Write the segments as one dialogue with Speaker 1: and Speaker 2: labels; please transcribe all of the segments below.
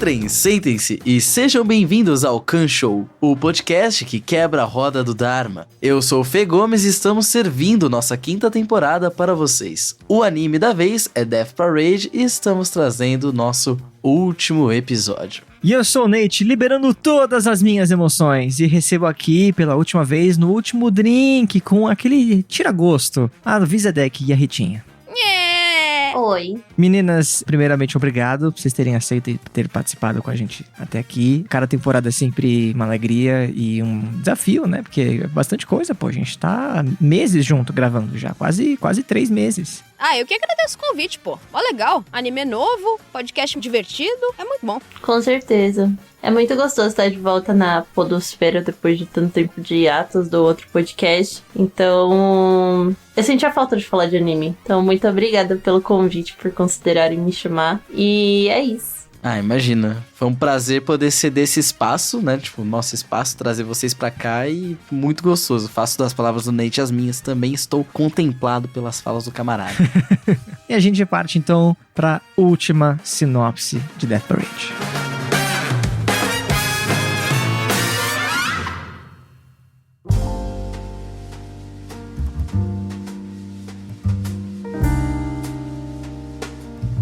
Speaker 1: Entrem, sentem-se e sejam bem-vindos ao Khan Show, o podcast que quebra a roda do Dharma. Eu sou o Fê Gomes e estamos servindo nossa 5ª temporada para vocês. O anime da vez é Death Parade e estamos trazendo nosso último episódio.
Speaker 2: E eu sou o Nate, liberando todas as minhas emoções e recebo aqui pela última vez no último drink com aquele tira-gosto, a Vizedek e a Ritinha.
Speaker 3: Oi.
Speaker 2: Meninas, primeiramente, obrigado por vocês terem aceito e ter participado com a gente até aqui. Cada temporada é sempre uma alegria e um desafio, né? Porque é bastante coisa, pô. A gente tá meses junto gravando já, quase 3 meses.
Speaker 4: Eu que agradeço o convite, pô. Ó, legal. Anime novo, podcast divertido, é muito bom.
Speaker 3: Com certeza. É muito gostoso estar de volta na podosfera depois de tanto tempo de hiatos do outro podcast. Então, eu senti a falta de falar de anime. Então, muito obrigada pelo convite, por considerarem me chamar. E é isso.
Speaker 1: Imagina. Foi um prazer poder ceder esse espaço, né? Tipo, nosso espaço, trazer vocês pra cá e muito gostoso. Faço das palavras do Nate as minhas também. Estou contemplado pelas falas do camarada.
Speaker 2: E a gente parte, então, pra última sinopse de Death Parade.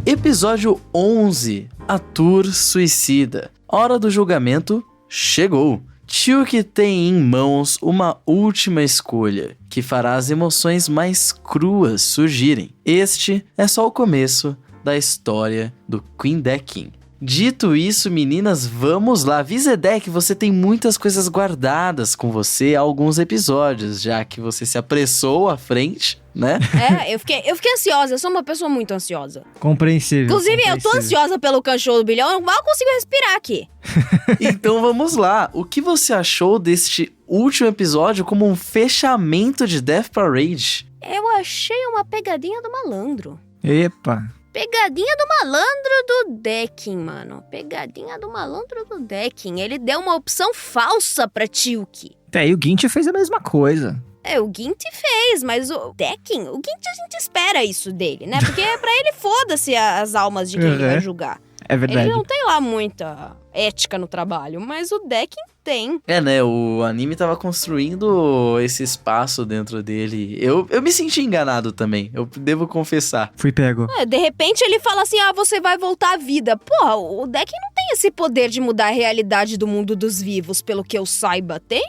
Speaker 1: Episódio 11. Atur suicida. Hora do julgamento chegou. Tyuki tem em mãos uma última escolha, que fará as emoções mais cruas surgirem. Este é só o começo da história do Quindekin. Dito isso, meninas, vamos lá. Vizedek, você tem muitas coisas guardadas com você há alguns episódios, já que você se apressou à frente, né?
Speaker 4: Eu fiquei ansiosa, eu sou uma pessoa muito ansiosa.
Speaker 2: Compreensível.
Speaker 4: Inclusive, eu tô ansiosa pelo Khan Show do Bilhão, eu mal consigo respirar aqui.
Speaker 1: Então vamos lá. O que você achou deste último episódio como um fechamento de Death Parade?
Speaker 4: Eu achei uma pegadinha do malandro.
Speaker 2: Epa.
Speaker 4: Pegadinha do malandro do Dekin, mano. Pegadinha do malandro do Dekin. Ele deu uma opção falsa pra Tyuki.
Speaker 2: E o Ginty fez a mesma coisa.
Speaker 4: O Ginty fez, mas o Dekin, o Ginty a gente espera isso dele, né? Porque pra ele foda-se as almas de quem ele vai julgar.
Speaker 2: É verdade.
Speaker 4: Ele não tem lá muita ética no trabalho, mas o Dekin tem.
Speaker 1: Né? O anime tava construindo esse espaço dentro dele. Eu me senti enganado também, eu devo confessar.
Speaker 2: Fui pego.
Speaker 4: De repente ele fala assim, você vai voltar à vida. Porra, o Dekin não tem esse poder de mudar a realidade do mundo dos vivos, pelo que eu saiba, tem?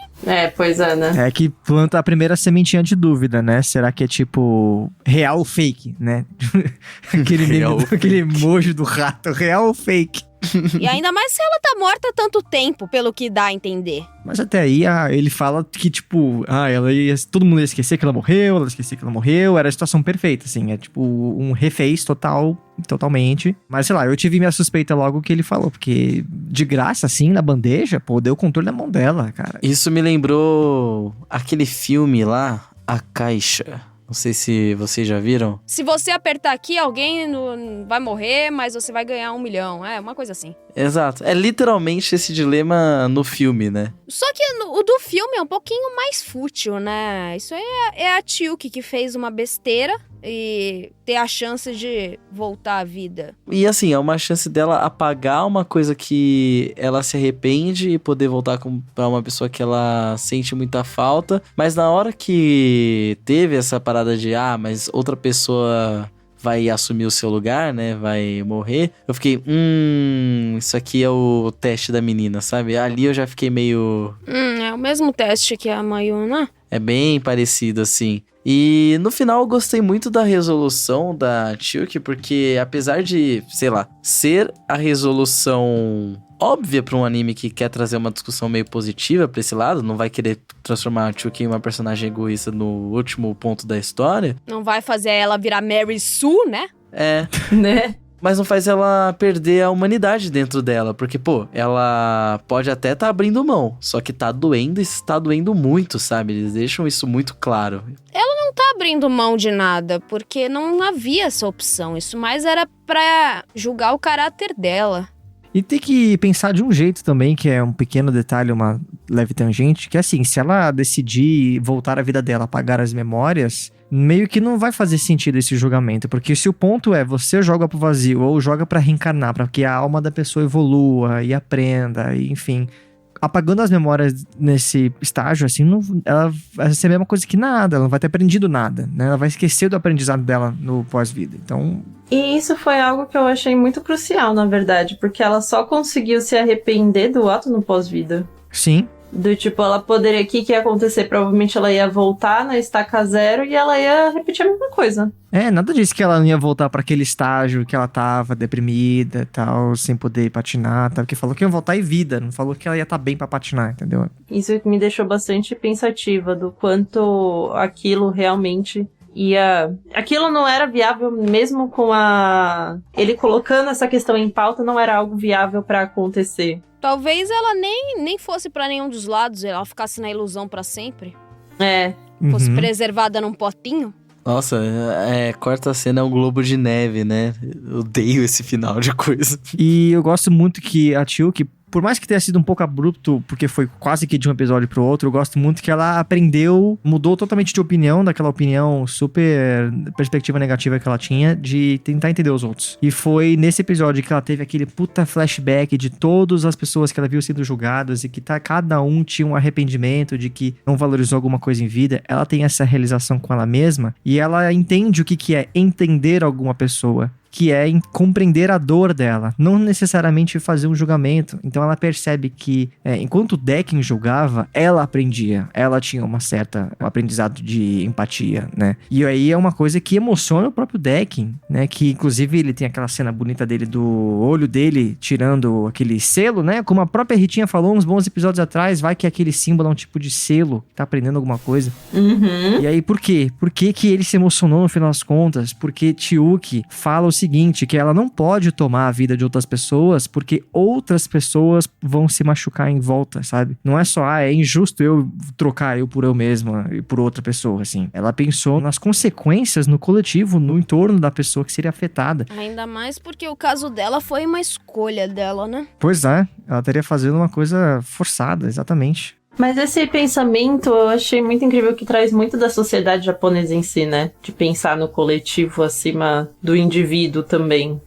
Speaker 3: Pois é, né?
Speaker 2: É que planta a primeira sementinha de dúvida, né? Será que é tipo real ou fake, né? aquele emoji do rato, real ou fake?
Speaker 4: E ainda mais se ela tá morta há tanto tempo, pelo que dá a entender.
Speaker 2: Mas até aí ele fala que, tipo, todo mundo ia esquecer que ela morreu, ela esquecia que ela morreu, era a situação perfeita, assim, é tipo um refez totalmente. Mas sei lá, eu tive minha suspeita logo que ele falou, porque de graça, assim, na bandeja, pô, deu o controle na mão dela, cara.
Speaker 1: Isso me lembrou aquele filme lá, A Caixa. Não sei se vocês já viram.
Speaker 4: Se você apertar aqui, alguém vai morrer, mas você vai ganhar 1 milhão. Uma coisa assim.
Speaker 1: Exato. É literalmente esse dilema no filme, né?
Speaker 4: Só que o do filme é um pouquinho mais fútil, né? Isso aí é a Tyuki que fez uma besteira e ter a chance de voltar à vida.
Speaker 1: E assim, é uma chance dela apagar uma coisa que ela se arrepende e poder voltar pra uma pessoa que ela sente muita falta. Mas na hora que teve essa parada de, mas outra pessoa vai assumir o seu lugar, né? Vai morrer. Eu fiquei, isso aqui é o teste da menina, sabe? Ali eu já fiquei meio...
Speaker 4: É o mesmo teste que a Mayuna.
Speaker 1: É bem parecido, assim. E no final eu gostei muito da resolução da Tyuki, porque apesar de, sei lá, ser a resolução óbvia pra um anime que quer trazer uma discussão meio positiva pra esse lado, não vai querer transformar a Tyuki em uma personagem egoísta no último ponto da história.
Speaker 4: Não vai fazer ela virar Mary Sue, né?
Speaker 3: Né?
Speaker 1: Mas não faz ela perder a humanidade dentro dela, porque, ela pode até tá abrindo mão, só que tá doendo e está doendo muito, sabe? Eles deixam isso muito claro.
Speaker 4: Ela não tá abrindo mão de nada, porque não havia essa opção. Isso mais era pra julgar o caráter dela.
Speaker 2: E tem que pensar de um jeito também, que é um pequeno detalhe, uma leve tangente, que assim, se ela decidir voltar à vida dela, apagar as memórias, meio que não vai fazer sentido esse julgamento, porque se o ponto é você joga pro vazio ou joga pra reencarnar, pra que a alma da pessoa evolua e aprenda, e, enfim, apagando as memórias nesse estágio, assim, ela vai ser a mesma coisa que nada, ela não vai ter aprendido nada, né? Ela vai esquecer do aprendizado dela no pós-vida, então...
Speaker 3: E isso foi algo que eu achei muito crucial, na verdade, porque ela só conseguiu se arrepender do ato no pós-vida.
Speaker 2: Sim.
Speaker 3: Do tipo, ela poderia... O que ia acontecer? Provavelmente ela ia voltar na estaca zero e ela ia repetir a mesma coisa.
Speaker 2: Nada disso que ela não ia voltar pra aquele estágio que ela tava deprimida e tal, sem poder patinar, tal, porque falou que ia voltar em vida, não falou que ela ia estar bem pra patinar, entendeu?
Speaker 3: Isso me deixou bastante pensativa do quanto aquilo realmente ia... Aquilo não era viável mesmo com ele colocando essa questão em pauta, não era algo viável pra acontecer.
Speaker 4: Talvez ela nem fosse pra nenhum dos lados, ela ficasse na ilusão pra sempre. Fosse preservada num potinho.
Speaker 1: Nossa, quarta cena é um globo de neve, né? Eu odeio esse final de coisa.
Speaker 2: E eu gosto muito que a Tiyuki, por mais que tenha sido um pouco abrupto, porque foi quase que de um episódio pro outro, eu gosto muito que ela aprendeu, mudou totalmente de opinião, daquela opinião super perspectiva negativa que ela tinha, de tentar entender os outros. E foi nesse episódio que ela teve aquele puta flashback de todas as pessoas que ela viu sendo julgadas e que cada um tinha um arrependimento de que não valorizou alguma coisa em vida. Ela tem essa realização com ela mesma e ela entende o que é entender alguma pessoa, que é compreender a dor dela, não necessariamente fazer um julgamento. Então ela percebe que, enquanto o Decken julgava, ela aprendia, ela tinha um aprendizado de empatia, né? E aí é uma coisa que emociona o próprio Decken, né? Que inclusive ele tem aquela cena bonita dele do olho dele tirando aquele selo, né? Como a própria Ritinha falou uns bons episódios atrás, vai que aquele símbolo é um tipo de selo, tá aprendendo alguma coisa. E aí por quê? Por que ele se emocionou no final das contas? Porque Tiyuki fala o seguinte, que ela não pode tomar a vida de outras pessoas porque outras pessoas vão se machucar em volta, sabe? Não é só, é injusto eu trocar eu por eu mesma e por outra pessoa, assim. Ela pensou nas consequências no coletivo, no entorno da pessoa que seria afetada.
Speaker 4: Ainda mais porque o caso dela foi uma escolha dela, né?
Speaker 2: Pois é, ela estaria fazendo uma coisa forçada, exatamente.
Speaker 3: Mas esse pensamento eu achei muito incrível, que traz muito da sociedade japonesa em si, né? De pensar no coletivo acima do indivíduo também.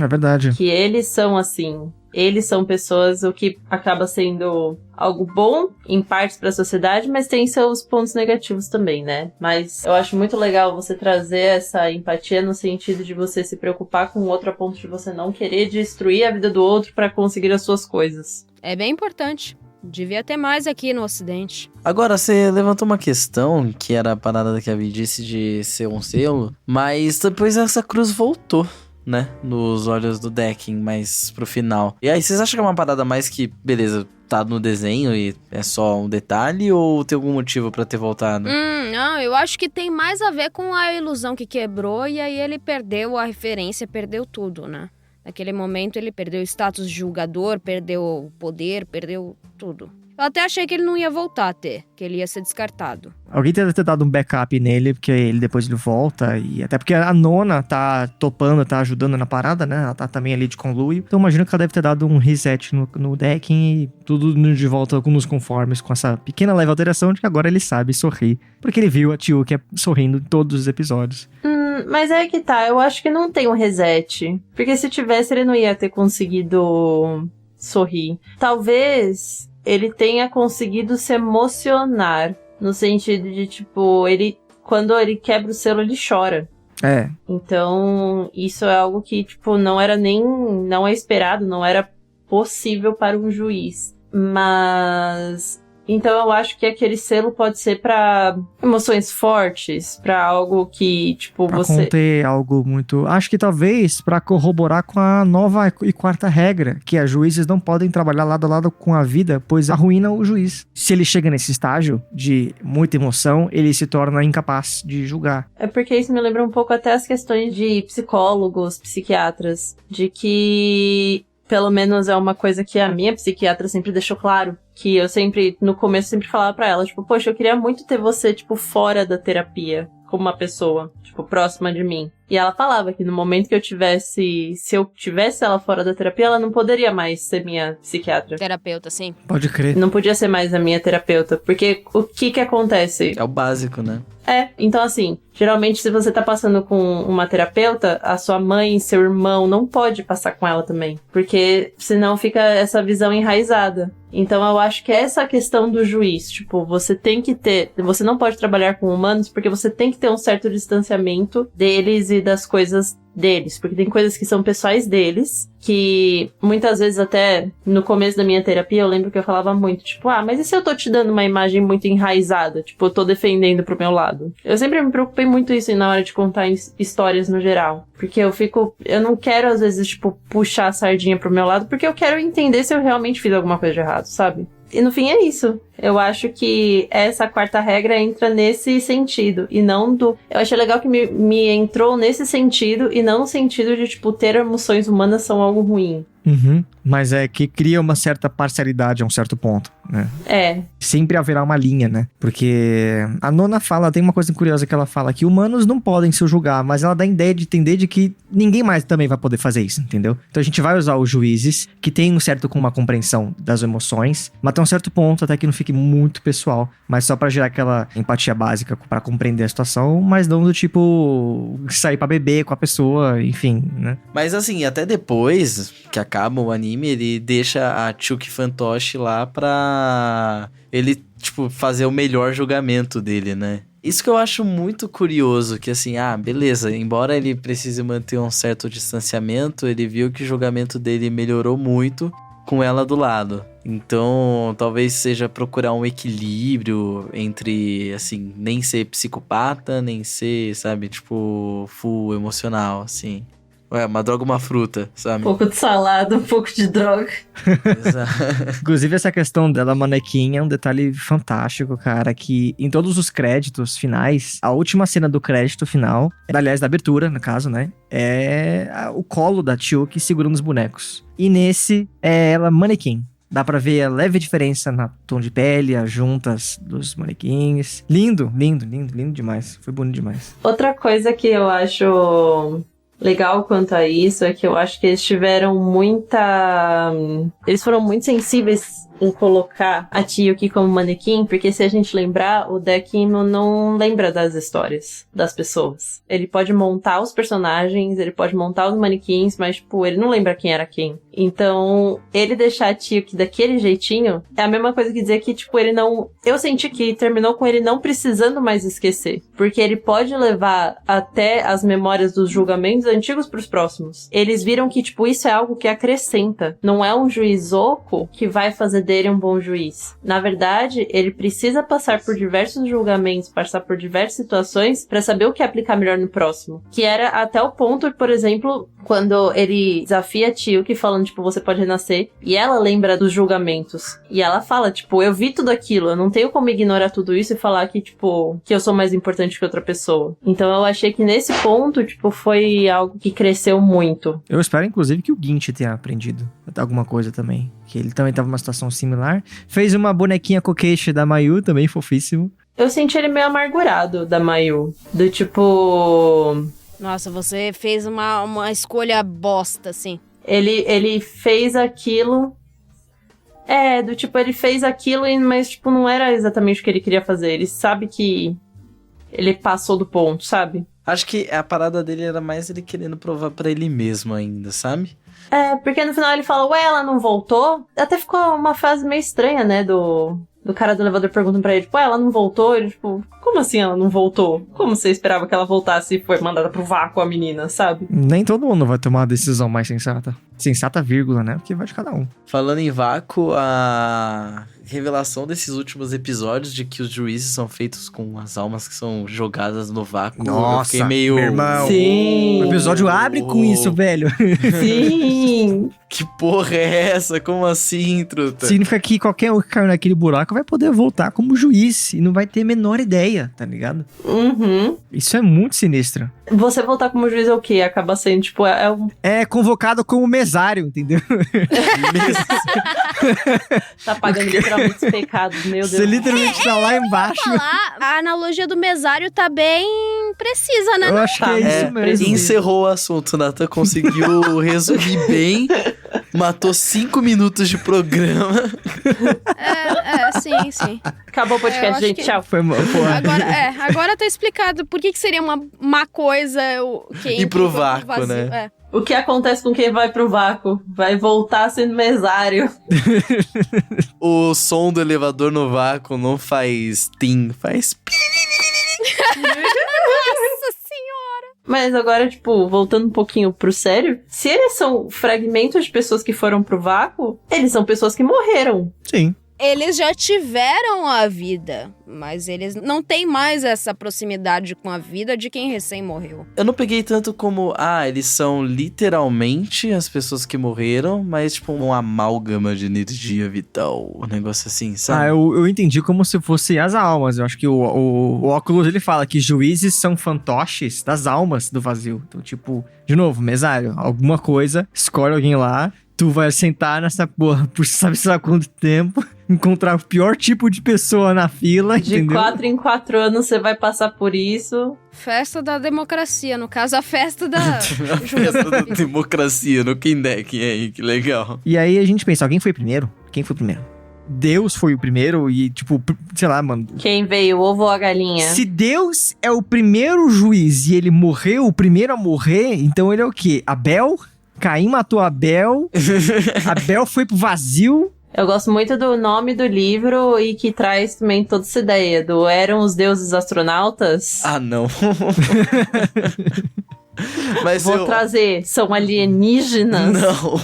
Speaker 2: É verdade.
Speaker 3: Que eles são assim, eles são pessoas, o que acaba sendo algo bom em partes para a sociedade, mas tem seus pontos negativos também, né? Mas eu acho muito legal você trazer essa empatia no sentido de você se preocupar com o outro a ponto de você não querer destruir a vida do outro para conseguir as suas coisas.
Speaker 4: É bem importante. Devia ter mais aqui no Ocidente.
Speaker 1: Agora, você levantou uma questão, que era a parada que a Vi disse de ser um selo, mas depois essa cruz voltou, né? Nos olhos do Decken, mais pro final. E aí, vocês acham que é uma parada mais que, beleza, tá no desenho e é só um detalhe, ou tem algum motivo pra ter voltado?
Speaker 4: Não, eu acho que tem mais a ver com a ilusão que quebrou e aí ele perdeu a referência, perdeu tudo, né? Naquele momento ele perdeu o status de julgador, perdeu o poder, perdeu tudo. Eu até achei que ele não ia voltar a ter, que ele ia ser descartado.
Speaker 2: Alguém deve ter dado um backup nele, porque ele depois ele volta, e até porque a Nona tá topando, tá ajudando na parada, né? Ela tá também ali de conluio. Então imagino que ela deve ter dado um reset no Decken e tudo de volta nos conformes, com essa pequena leve alteração de que agora ele sabe sorrir. Porque ele viu a Tiyuki sorrindo em todos os episódios.
Speaker 3: Mas é que tá, eu acho que não tem um reset. Porque se tivesse, ele não ia ter conseguido sorrir. Talvez ele tenha conseguido se emocionar. No sentido de, tipo, quando ele quebra o selo, ele chora. Então, isso é algo que, tipo, não é esperado, não era possível para um juiz. Mas... Então eu acho que aquele selo pode ser pra emoções fortes, pra algo que, tipo,
Speaker 2: pra conter algo muito... Acho que talvez pra corroborar com a nova e quarta regra, que as juízes não podem trabalhar lado a lado com a vida, pois arruína o juiz. Se ele chega nesse estágio de muita emoção, ele se torna incapaz de julgar.
Speaker 3: É porque isso me lembra um pouco até as questões de psicólogos, psiquiatras, de que... Pelo menos é uma coisa que a minha psiquiatra sempre deixou claro. Que eu sempre, no começo, sempre falava pra ela, tipo, poxa, eu queria muito ter você, tipo, fora da terapia, como uma pessoa, tipo, próxima de mim. E ela falava que no momento que se eu tivesse ela fora da terapia, ela não poderia mais ser minha psiquiatra.
Speaker 4: Terapeuta, sim.
Speaker 2: Pode crer.
Speaker 3: Não podia ser mais a minha terapeuta, porque o que acontece?
Speaker 1: É o básico, né?
Speaker 3: Então assim, geralmente se você tá passando com uma terapeuta, a sua mãe, seu irmão, não pode passar com ela também, porque senão fica essa visão enraizada. Então eu acho que é essa questão do juiz, tipo, você não pode trabalhar com humanos porque você tem que ter um certo distanciamento deles e das coisas deles, porque tem coisas que são pessoais deles, que muitas vezes até no começo da minha terapia eu lembro que eu falava muito, tipo, mas e se eu tô te dando uma imagem muito enraizada? Tipo, eu tô defendendo pro meu lado. Eu sempre me preocupei muito isso na hora de contar histórias no geral, porque eu não quero às vezes, tipo, puxar a sardinha pro meu lado, porque eu quero entender se eu realmente fiz alguma coisa de errado, sabe? E no fim é isso. Eu acho que essa quarta regra entra nesse sentido. E não do... Eu achei legal que me entrou nesse sentido e não no sentido de, tipo, ter emoções humanas são algo ruim.
Speaker 2: Uhum. Mas é que cria uma certa parcialidade a um certo ponto, né? Sempre haverá uma linha, né? Porque a Nona tem uma coisa curiosa que ela fala, que humanos não podem se julgar, mas ela dá a ideia de entender de que ninguém mais também vai poder fazer isso, entendeu? Então a gente vai usar os juízes, que tem uma compreensão das emoções, mas até um certo ponto, até que não fique muito pessoal, mas só pra gerar aquela empatia básica pra compreender a situação, mas não do tipo sair pra beber com a pessoa, enfim, né?
Speaker 1: Mas assim, até depois que acaba o anime, ele deixa a Chuki Fantoche lá pra ele, tipo, fazer o melhor julgamento dele, né? Isso que eu acho muito curioso, que assim, beleza, embora ele precise manter um certo distanciamento, ele viu que o julgamento dele melhorou muito com ela do lado. Então, talvez seja procurar um equilíbrio entre, assim, nem ser psicopata, nem ser, sabe, tipo, full emocional, assim. Uma droga, uma fruta, sabe?
Speaker 3: Um pouco de salada, um pouco de droga.
Speaker 1: Exato.
Speaker 2: Inclusive, essa questão dela manequim é um detalhe fantástico, cara, que em todos os créditos finais, a última cena do crédito final, aliás, da abertura, no caso, né, é o colo da Chuki segurando os bonecos. E nesse, é ela manequim. Dá pra ver a leve diferença na tom de pele, as juntas dos manequins. Lindo, lindo, lindo, lindo demais. Foi bonito demais.
Speaker 3: Outra coisa que eu acho legal quanto a isso é que eu acho que eles foram muito sensíveis em colocar a Tiyuki como manequim, porque se a gente lembrar, o Dekino não lembra das histórias das pessoas. Ele pode montar os personagens, ele pode montar os manequins, mas, tipo, ele não lembra quem era quem. Então, ele deixar a Tiyuki daquele jeitinho é a mesma coisa que dizer que, tipo, ele não... Eu senti que terminou com ele não precisando mais esquecer, porque ele pode levar até as memórias dos julgamentos antigos pros próximos. Eles viram que, tipo, isso é algo que acrescenta. Não é um juiz oco que vai fazer dele um bom juiz. Na verdade, ele precisa passar por diversos julgamentos, passar por diversas situações pra saber o que aplicar melhor no próximo. Que era até o ponto, por exemplo, quando ele desafia a Tiyuki falando, tipo, você pode renascer, e ela lembra dos julgamentos. E ela fala, tipo, eu vi tudo aquilo, eu não tenho como ignorar tudo isso e falar que, tipo, que eu sou mais importante que outra pessoa. Então eu achei que nesse ponto, tipo, foi algo que cresceu muito.
Speaker 2: Eu espero, inclusive, que o Ginchi tenha aprendido alguma coisa também. Que ele também tava numa situação similar. Fez uma bonequinha Kokeshi da Mayu, também fofíssimo.
Speaker 3: Eu senti ele meio amargurado da Mayu. Do tipo...
Speaker 4: Nossa, você fez uma escolha bosta, assim.
Speaker 3: Ele fez aquilo... do tipo, ele fez aquilo, mas, tipo, não era exatamente o que ele queria fazer. Ele sabe que ele passou do ponto, sabe?
Speaker 1: Acho que a parada dele era mais ele querendo provar pra ele mesmo ainda, sabe?
Speaker 3: Porque no final ele fala, ela não voltou? Até ficou uma frase meio estranha, né, do cara do elevador perguntando pra ele, tipo, ela não voltou? Ele, tipo, como assim ela não voltou? Como você esperava que ela voltasse e foi mandada pro vácuo a menina, sabe?
Speaker 2: Nem todo mundo vai tomar a decisão mais sensata. Sensata, vírgula, né? Porque vai de cada um.
Speaker 1: Falando em vácuo, a revelação desses últimos episódios de que os juízes são feitos com as almas que são jogadas no vácuo.
Speaker 2: Nossa,
Speaker 1: eu fiquei meio...
Speaker 2: meu irmão.
Speaker 3: Sim.
Speaker 2: O episódio abre com isso, velho.
Speaker 3: Sim.
Speaker 1: Que porra é essa? Como assim, truta?
Speaker 2: Significa que qualquer um que caiu naquele buraco vai poder voltar como juiz e não vai ter a menor ideia, tá ligado?
Speaker 3: Uhum.
Speaker 2: Isso é muito sinistro.
Speaker 3: Você voltar como juiz é o quê? Acaba sendo, tipo,
Speaker 2: É convocado como mesário, entendeu?
Speaker 3: Tá pagando literalmente os pecados, meu Deus.
Speaker 2: Você literalmente tá lá embaixo.
Speaker 4: Falar, a analogia do mesário tá bem precisa, né?
Speaker 2: Eu acho que é isso mesmo.
Speaker 1: Encerrou o assunto, Nathan conseguiu resumir bem, matou 5 minutos de programa.
Speaker 4: Sim.
Speaker 3: Acabou o podcast,
Speaker 4: acho
Speaker 3: gente.
Speaker 4: que-
Speaker 3: Tchau.
Speaker 2: Foi, porra.
Speaker 4: Agora tá explicado por que seria uma má coisa quem
Speaker 1: Ir pro
Speaker 4: foi
Speaker 1: vácuo,
Speaker 4: vazio.
Speaker 1: né?
Speaker 4: É.
Speaker 3: O que acontece com quem vai pro vácuo? Vai voltar sendo mesário.
Speaker 1: O som do elevador no vácuo não faz tim, faz pi.
Speaker 4: Nossa senhora!
Speaker 3: Mas agora, tipo, voltando um pouquinho pro sério, se eles são fragmentos de pessoas que foram pro vácuo, eles são pessoas que morreram.
Speaker 2: Sim.
Speaker 4: Eles já tiveram a vida, mas eles não têm mais essa proximidade com a vida de quem recém morreu.
Speaker 1: Eu não peguei tanto como, eles são literalmente as pessoas que morreram, mas tipo um amálgama de energia vital, um negócio assim, sabe?
Speaker 2: Eu entendi como se fosse as almas. Eu acho que o óculos, ele fala que juízes são fantoches das almas do vazio. Então, tipo, de novo, mesário, alguma coisa, escolhe alguém lá, tu vai sentar nessa porra por sabe quanto tempo, encontrar o pior tipo de pessoa na fila,
Speaker 3: De
Speaker 2: entendeu?
Speaker 3: 4 em 4 anos você vai passar por isso.
Speaker 4: Festa da democracia, no caso, a festa da...
Speaker 1: A festa da democracia no Kindeck aí, que legal.
Speaker 2: E aí a gente pensa, alguém foi primeiro? Quem foi primeiro? Deus foi o primeiro e, tipo, sei lá, mano.
Speaker 3: Quem veio, o ovo ou a galinha?
Speaker 2: Se Deus é o primeiro juiz e ele morreu, o primeiro a morrer, então ele é o quê? Abel? Caim matou Abel. Abel foi pro vazio.
Speaker 3: Eu gosto muito do nome do livro e que traz também toda essa ideia do eram os deuses astronautas.
Speaker 1: Não. Mas
Speaker 3: Vou trazer, são alienígenas.
Speaker 1: Não.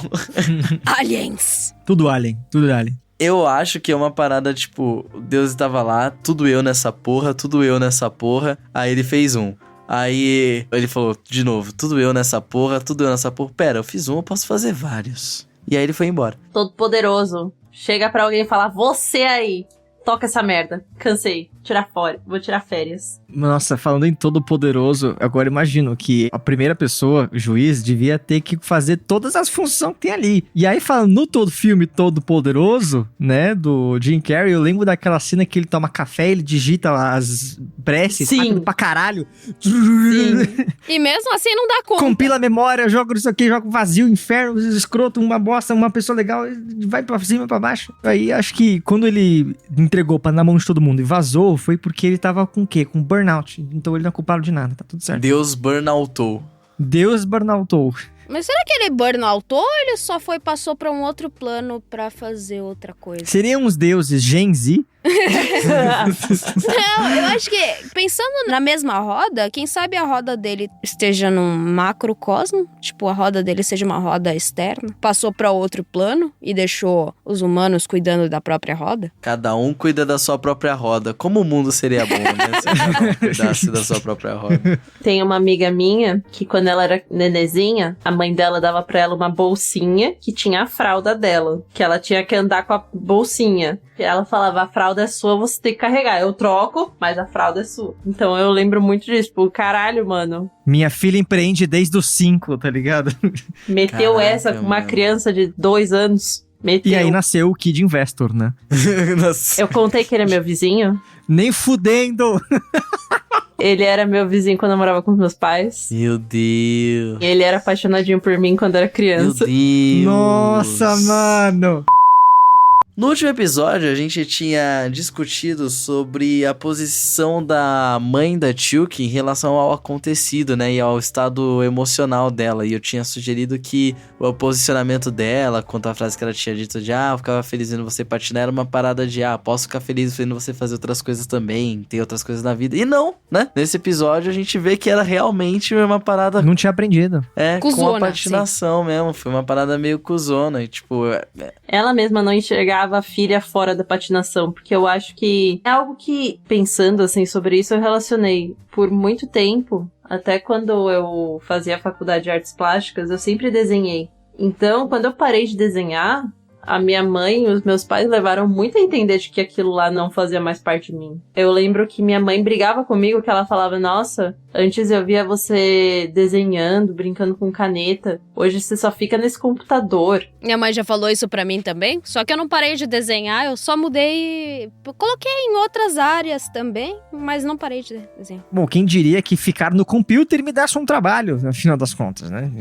Speaker 4: Aliens!
Speaker 2: Tudo alien.
Speaker 1: Eu acho que é uma parada, tipo, Deus estava lá, tudo eu nessa porra. Aí ele fez um. Aí ele falou de novo, tudo eu nessa porra. Pera, eu fiz um, eu posso fazer vários. E aí ele foi embora.
Speaker 3: Todo poderoso. Chega pra alguém e fala, você aí, toca essa merda. Cansei. Vou tirar férias.
Speaker 2: Nossa, falando em todo poderoso, agora imagino que a primeira pessoa, o juiz, devia ter que fazer todas as funções que tem ali. E aí, falando no todo filme Todo Poderoso, né, do Jim Carrey, eu lembro daquela cena que ele toma café, ele digita lá as preces,
Speaker 3: Sim.
Speaker 2: rápido pra caralho.
Speaker 3: Sim.
Speaker 4: E mesmo assim não dá conta.
Speaker 2: Compila a memória, joga isso aqui, joga vazio, inferno, escroto, uma bosta, uma pessoa legal, vai pra cima e pra baixo. Aí acho que quando ele entregou na mão de todo mundo e vazou, foi porque ele tava com o quê? Com burnout. Então ele não é culpado de nada, tá tudo certo.
Speaker 1: Deus burnoutou.
Speaker 2: Deus burnoutou.
Speaker 4: Mas será que ele burnoutou ou ele só passou pra um outro plano pra fazer outra coisa?
Speaker 2: Seriam os deuses Gen Z?
Speaker 4: Não, eu acho que, pensando na mesma roda, quem sabe a roda dele esteja num macrocosmo, tipo, a roda dele seja uma roda externa, passou pra outro plano e deixou os humanos cuidando da própria roda?
Speaker 1: Cada um cuida da sua própria roda. Como o mundo seria bom, né? Se cada um cuidasse da sua própria roda.
Speaker 3: Tem uma amiga minha que quando ela era nenezinha, a mãe dela dava pra ela uma bolsinha que tinha a fralda dela, que ela tinha que andar com a bolsinha. E ela falava, a fralda é sua, você tem que carregar. Eu troco, mas a fralda é sua. Então eu lembro muito disso. Tipo, caralho, mano.
Speaker 2: Minha filha empreende desde os 5, tá ligado?
Speaker 3: Meteu
Speaker 1: Caraca,
Speaker 3: essa com uma
Speaker 1: mano.
Speaker 3: criança de 2 anos. Meteu.
Speaker 2: E aí nasceu o Kid Investor, né?
Speaker 1: Nossa.
Speaker 3: Eu contei que ele é meu vizinho.
Speaker 2: Nem fudendo!
Speaker 3: Ele era meu vizinho quando eu morava com os meus pais.
Speaker 1: Meu Deus.
Speaker 3: Ele era apaixonadinho por mim quando eu era
Speaker 1: Meu
Speaker 3: criança.
Speaker 1: Deus.
Speaker 2: Nossa, mano!
Speaker 1: No último episódio, a gente tinha discutido sobre a posição da mãe da Chuuki em relação ao acontecido, né? E ao estado emocional dela. E eu tinha sugerido que o posicionamento dela, quanto à frase que ela tinha dito de eu ficava feliz vendo você patinar, era uma parada de posso ficar feliz vendo você fazer outras coisas também, ter outras coisas na vida. E não, né? Nesse episódio, a gente vê que era realmente uma parada...
Speaker 2: Não tinha aprendido.
Speaker 1: com
Speaker 4: Cuzona,
Speaker 1: a patinação mesmo. Foi uma parada meio cuzona. E, tipo...
Speaker 3: Ela mesma não enxergava a filha fora da patinação, porque eu acho que é algo que, pensando assim sobre isso, eu relacionei por muito tempo, até quando eu fazia a faculdade de artes plásticas, eu sempre desenhei. Então, quando eu parei de desenhar, a minha mãe e os meus pais levaram muito a entender de que aquilo lá não fazia mais parte de mim. Eu lembro que minha mãe brigava comigo, que ela falava, nossa, antes eu via você desenhando, brincando com caneta, hoje você só fica nesse computador.
Speaker 4: Minha mãe já falou isso pra mim também, só que eu não parei de desenhar, eu só mudei, coloquei em outras áreas também, mas não parei de desenhar.
Speaker 2: Bom, quem diria que ficar no computer me desse um trabalho, no final das contas, né?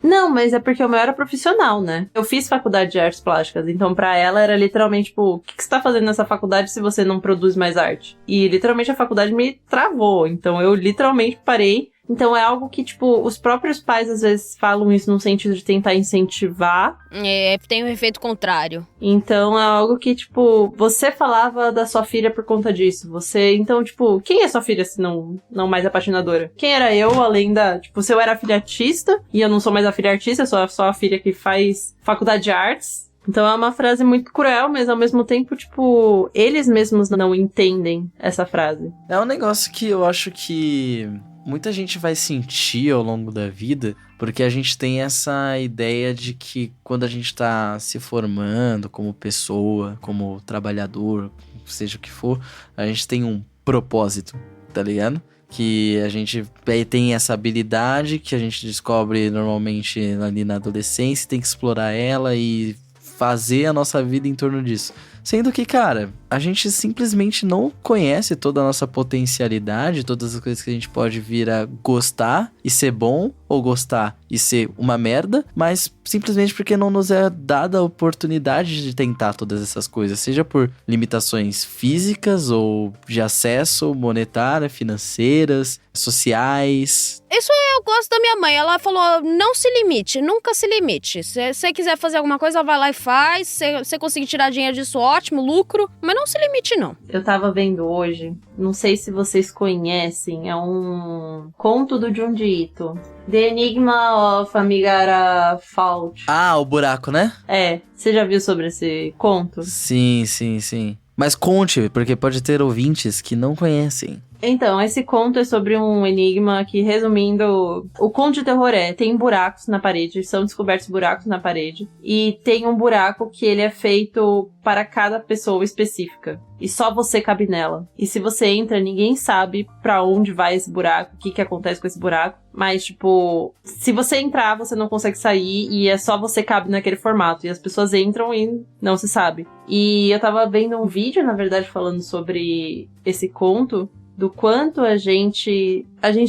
Speaker 3: Não, mas é porque o meu era profissional, né? Eu fiz faculdade de artes plásticas, então pra ela era literalmente, tipo, o que você tá fazendo nessa faculdade se você não produz mais arte? E literalmente a faculdade me travou, então eu literalmente parei. Então é algo que, tipo, os próprios pais às vezes falam isso no sentido de tentar incentivar.
Speaker 4: Tem um efeito contrário.
Speaker 3: Então é algo que, tipo, você falava da sua filha por conta disso. Então, tipo, quem é sua filha se não mais a patinadora? Quem era eu, além da... Tipo, se eu era a filha artista, e eu não sou mais a filha artista, eu sou só a filha que faz faculdade de artes. Então é uma frase muito cruel, mas ao mesmo tempo, tipo, eles mesmos não entendem essa frase.
Speaker 1: É um negócio que eu acho que muita gente vai sentir ao longo da vida, porque a gente tem essa ideia de que quando a gente tá se formando como pessoa, como trabalhador, seja o que for, a gente tem um propósito, tá ligado? Que a gente tem essa habilidade que a gente descobre normalmente ali na adolescência, tem que explorar ela e fazer a nossa vida em torno disso. Sendo que, cara, a gente simplesmente não conhece toda a nossa potencialidade, todas as coisas que a gente pode vir a gostar e ser bom, ou gostar e ser uma merda, mas simplesmente porque não nos é dada a oportunidade de tentar todas essas coisas, seja por limitações físicas ou de acesso, monetária, financeiras, sociais.
Speaker 4: Isso eu gosto da minha mãe. Ela falou, não se limite, nunca se limite. Se você quiser fazer alguma coisa, vai lá e faz. Se você conseguir tirar dinheiro disso, ótimo, lucro. Mas não se limite, não.
Speaker 3: Eu tava vendo hoje, não sei se vocês conhecem, é um conto do Junji Ito. The Enigma of Amigara Fault.
Speaker 1: Ah, o buraco, né?
Speaker 3: É, você já viu sobre esse conto?
Speaker 1: Sim. Mas conte, porque pode ter ouvintes que não conhecem.
Speaker 3: Então, esse conto é sobre um enigma que, resumindo, o conto de terror tem buracos na parede, são descobertos buracos na parede, e tem um buraco que ele é feito para cada pessoa específica, e só você cabe nela. E se você entra, ninguém sabe pra onde vai esse buraco, o que acontece com esse buraco, mas, tipo, se você entrar, você não consegue sair, e é só você cabe naquele formato, e as pessoas entram e não se sabe. E eu tava vendo um vídeo, na verdade, falando sobre esse conto, do quanto a gente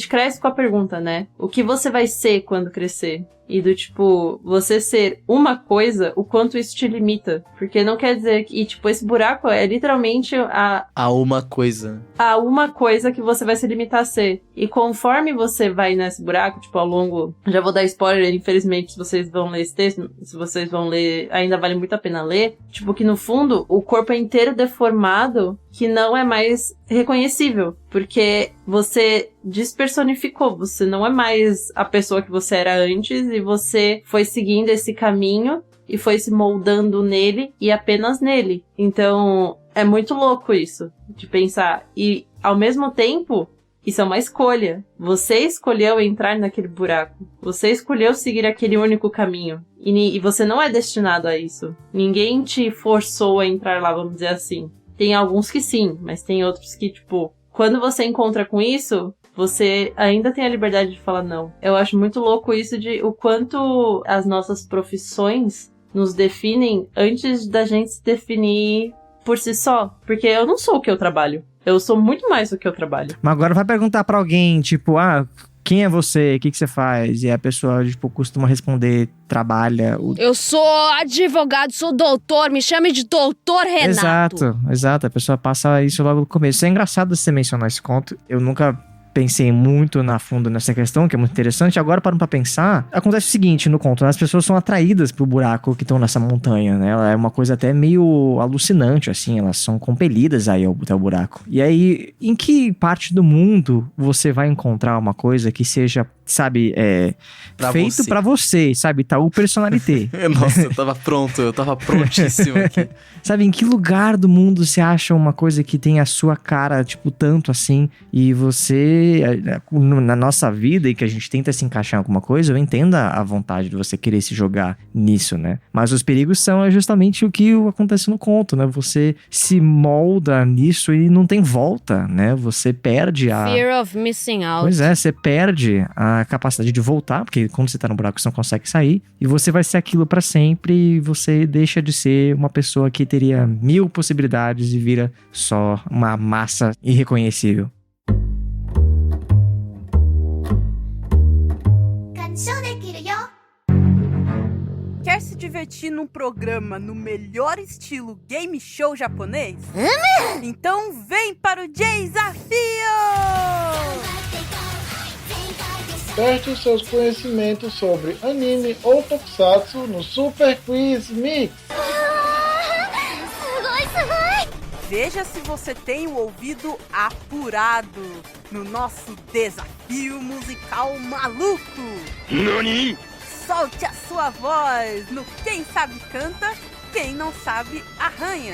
Speaker 3: cresce com a pergunta, né? O que você vai ser quando crescer? E do tipo, você ser uma coisa, o quanto isso te limita. Porque não quer dizer que, tipo, esse buraco é literalmente
Speaker 1: a uma coisa.
Speaker 3: A uma coisa que você vai se limitar a ser. E conforme você vai nesse buraco, tipo, ao longo... Já vou dar spoiler, infelizmente, se vocês vão ler esse texto, se vocês vão ler, ainda vale muito a pena ler. Tipo, que no fundo, o corpo é inteiro deformado, que não é mais reconhecível. Porque você despersonificou, você não é mais a pessoa que você era antes e você foi seguindo esse caminho e foi se moldando nele e apenas nele. Então, é muito louco isso, de pensar. E, ao mesmo tempo, isso é uma escolha. Você escolheu entrar naquele buraco. Você escolheu seguir aquele único caminho. E você não é destinado a isso. Ninguém te forçou a entrar lá, vamos dizer assim. Tem alguns que sim, mas tem outros que, tipo... Quando você encontra com isso, você ainda tem a liberdade de falar não. Eu acho muito louco isso de o quanto as nossas profissões nos definem antes da gente se definir por si só. Porque eu não sou o que eu trabalho. Eu sou muito mais do que eu trabalho.
Speaker 2: Mas agora vai perguntar pra alguém, tipo, quem é você? O que você faz? E a pessoa, tipo, costuma responder, trabalha...
Speaker 4: Eu sou advogado, sou doutor, me chame de doutor Renato.
Speaker 2: Exato. A pessoa passa isso logo no começo. É engraçado você mencionar esse conto. Eu nunca pensei muito a fundo nessa questão, que é muito interessante. Agora, parando pra pensar, acontece o seguinte no conto, né? As pessoas são atraídas pro buraco que estão nessa montanha, né? Ela é uma coisa até meio alucinante, assim, elas são compelidas aí até o buraco. E aí, em que parte do mundo você vai encontrar uma coisa que seja, sabe, feito pra você, sabe? Tá o personalité.
Speaker 1: Nossa, eu tava prontíssimo aqui.
Speaker 2: Sabe, em que lugar do mundo você acha uma coisa que tem a sua cara, tipo, tanto assim, e você você, na nossa vida, e que a gente tenta se encaixar em alguma coisa, eu entendo a vontade de você querer se jogar nisso, né? Mas os perigos são justamente o que acontece no conto, né? Você se molda nisso e não tem volta, né? Você perde a...
Speaker 4: Fear of missing out.
Speaker 2: Pois é, você perde a capacidade de voltar, porque quando você tá no buraco você não consegue sair, e você vai ser aquilo pra sempre, e você deixa de ser uma pessoa que teria 1000 possibilidades e vira só uma massa irreconhecível.
Speaker 5: Quer se divertir num programa no melhor estilo game show japonês? Então vem para o Desafio!
Speaker 6: Teste os seus conhecimentos sobre anime ou tokusatsu no Super Quiz Mix.
Speaker 5: Veja se você tem o ouvido apurado no nosso desafio musical maluco.
Speaker 7: NANI?!
Speaker 5: Solte a sua voz no Quem Sabe Canta, Quem Não Sabe Arranha.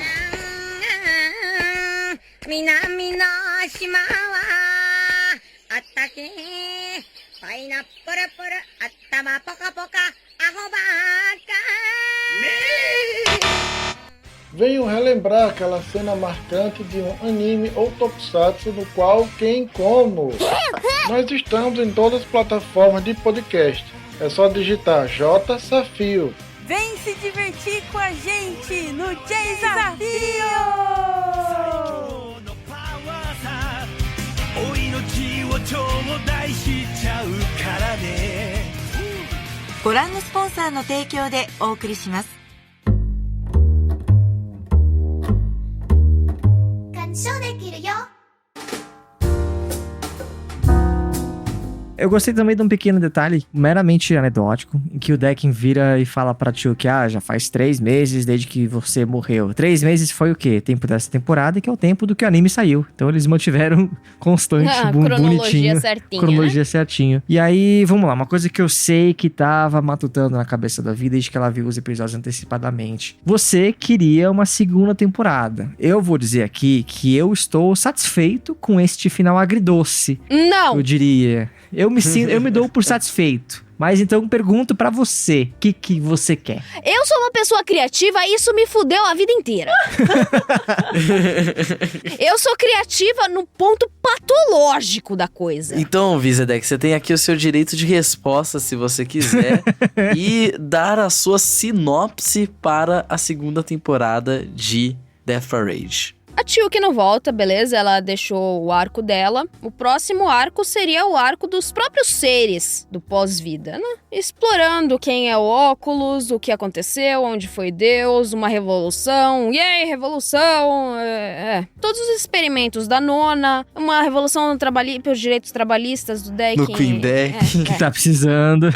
Speaker 6: Venham relembrar aquela cena marcante de um anime ou tokusatsu no qual quem como. Nós estamos em todas as plataformas de podcast. É só digitar J Safio.
Speaker 5: Vem se divertir com a gente no Desafio!
Speaker 8: ご覧のスポンサーの提供でお送りします。
Speaker 2: Eu gostei também de um pequeno detalhe, meramente anedótico, em que o Decken vira e fala pra tio que, já faz 3 meses desde que você morreu. 3 meses foi o quê? Tempo dessa temporada, que é o tempo do que o anime saiu. Então eles mantiveram constante, bonitinho.
Speaker 4: Certinha,
Speaker 2: cronologia
Speaker 4: né?
Speaker 2: certinho. E aí, vamos lá, uma coisa que eu sei que tava matutando na cabeça da vida desde que ela viu os episódios antecipadamente. Você queria uma segunda temporada. Eu vou dizer aqui que eu estou satisfeito com este final agridoce.
Speaker 4: Não!
Speaker 2: Eu diria. Eu me dou por satisfeito. Mas então pergunto pra você, o que você quer?
Speaker 4: Eu sou uma pessoa criativa e isso me fudeu a vida inteira. Eu sou criativa no ponto patológico da coisa.
Speaker 1: Então, Vizedek, você tem aqui o seu direito de resposta, se você quiser, e dar a sua sinopse para a segunda temporada de Death Rage.
Speaker 4: A Tiyuki não volta, beleza? Ela deixou o arco dela. O próximo arco seria o arco dos próprios seres do pós-vida, né? Explorando quem é o Oculus, o que aconteceu, onde foi Deus, uma revolução. Yay, revolução! Todos os experimentos da Nona, uma revolução pelos direitos trabalhistas do Deck.
Speaker 1: No Queen Deck.
Speaker 2: Que tá precisando.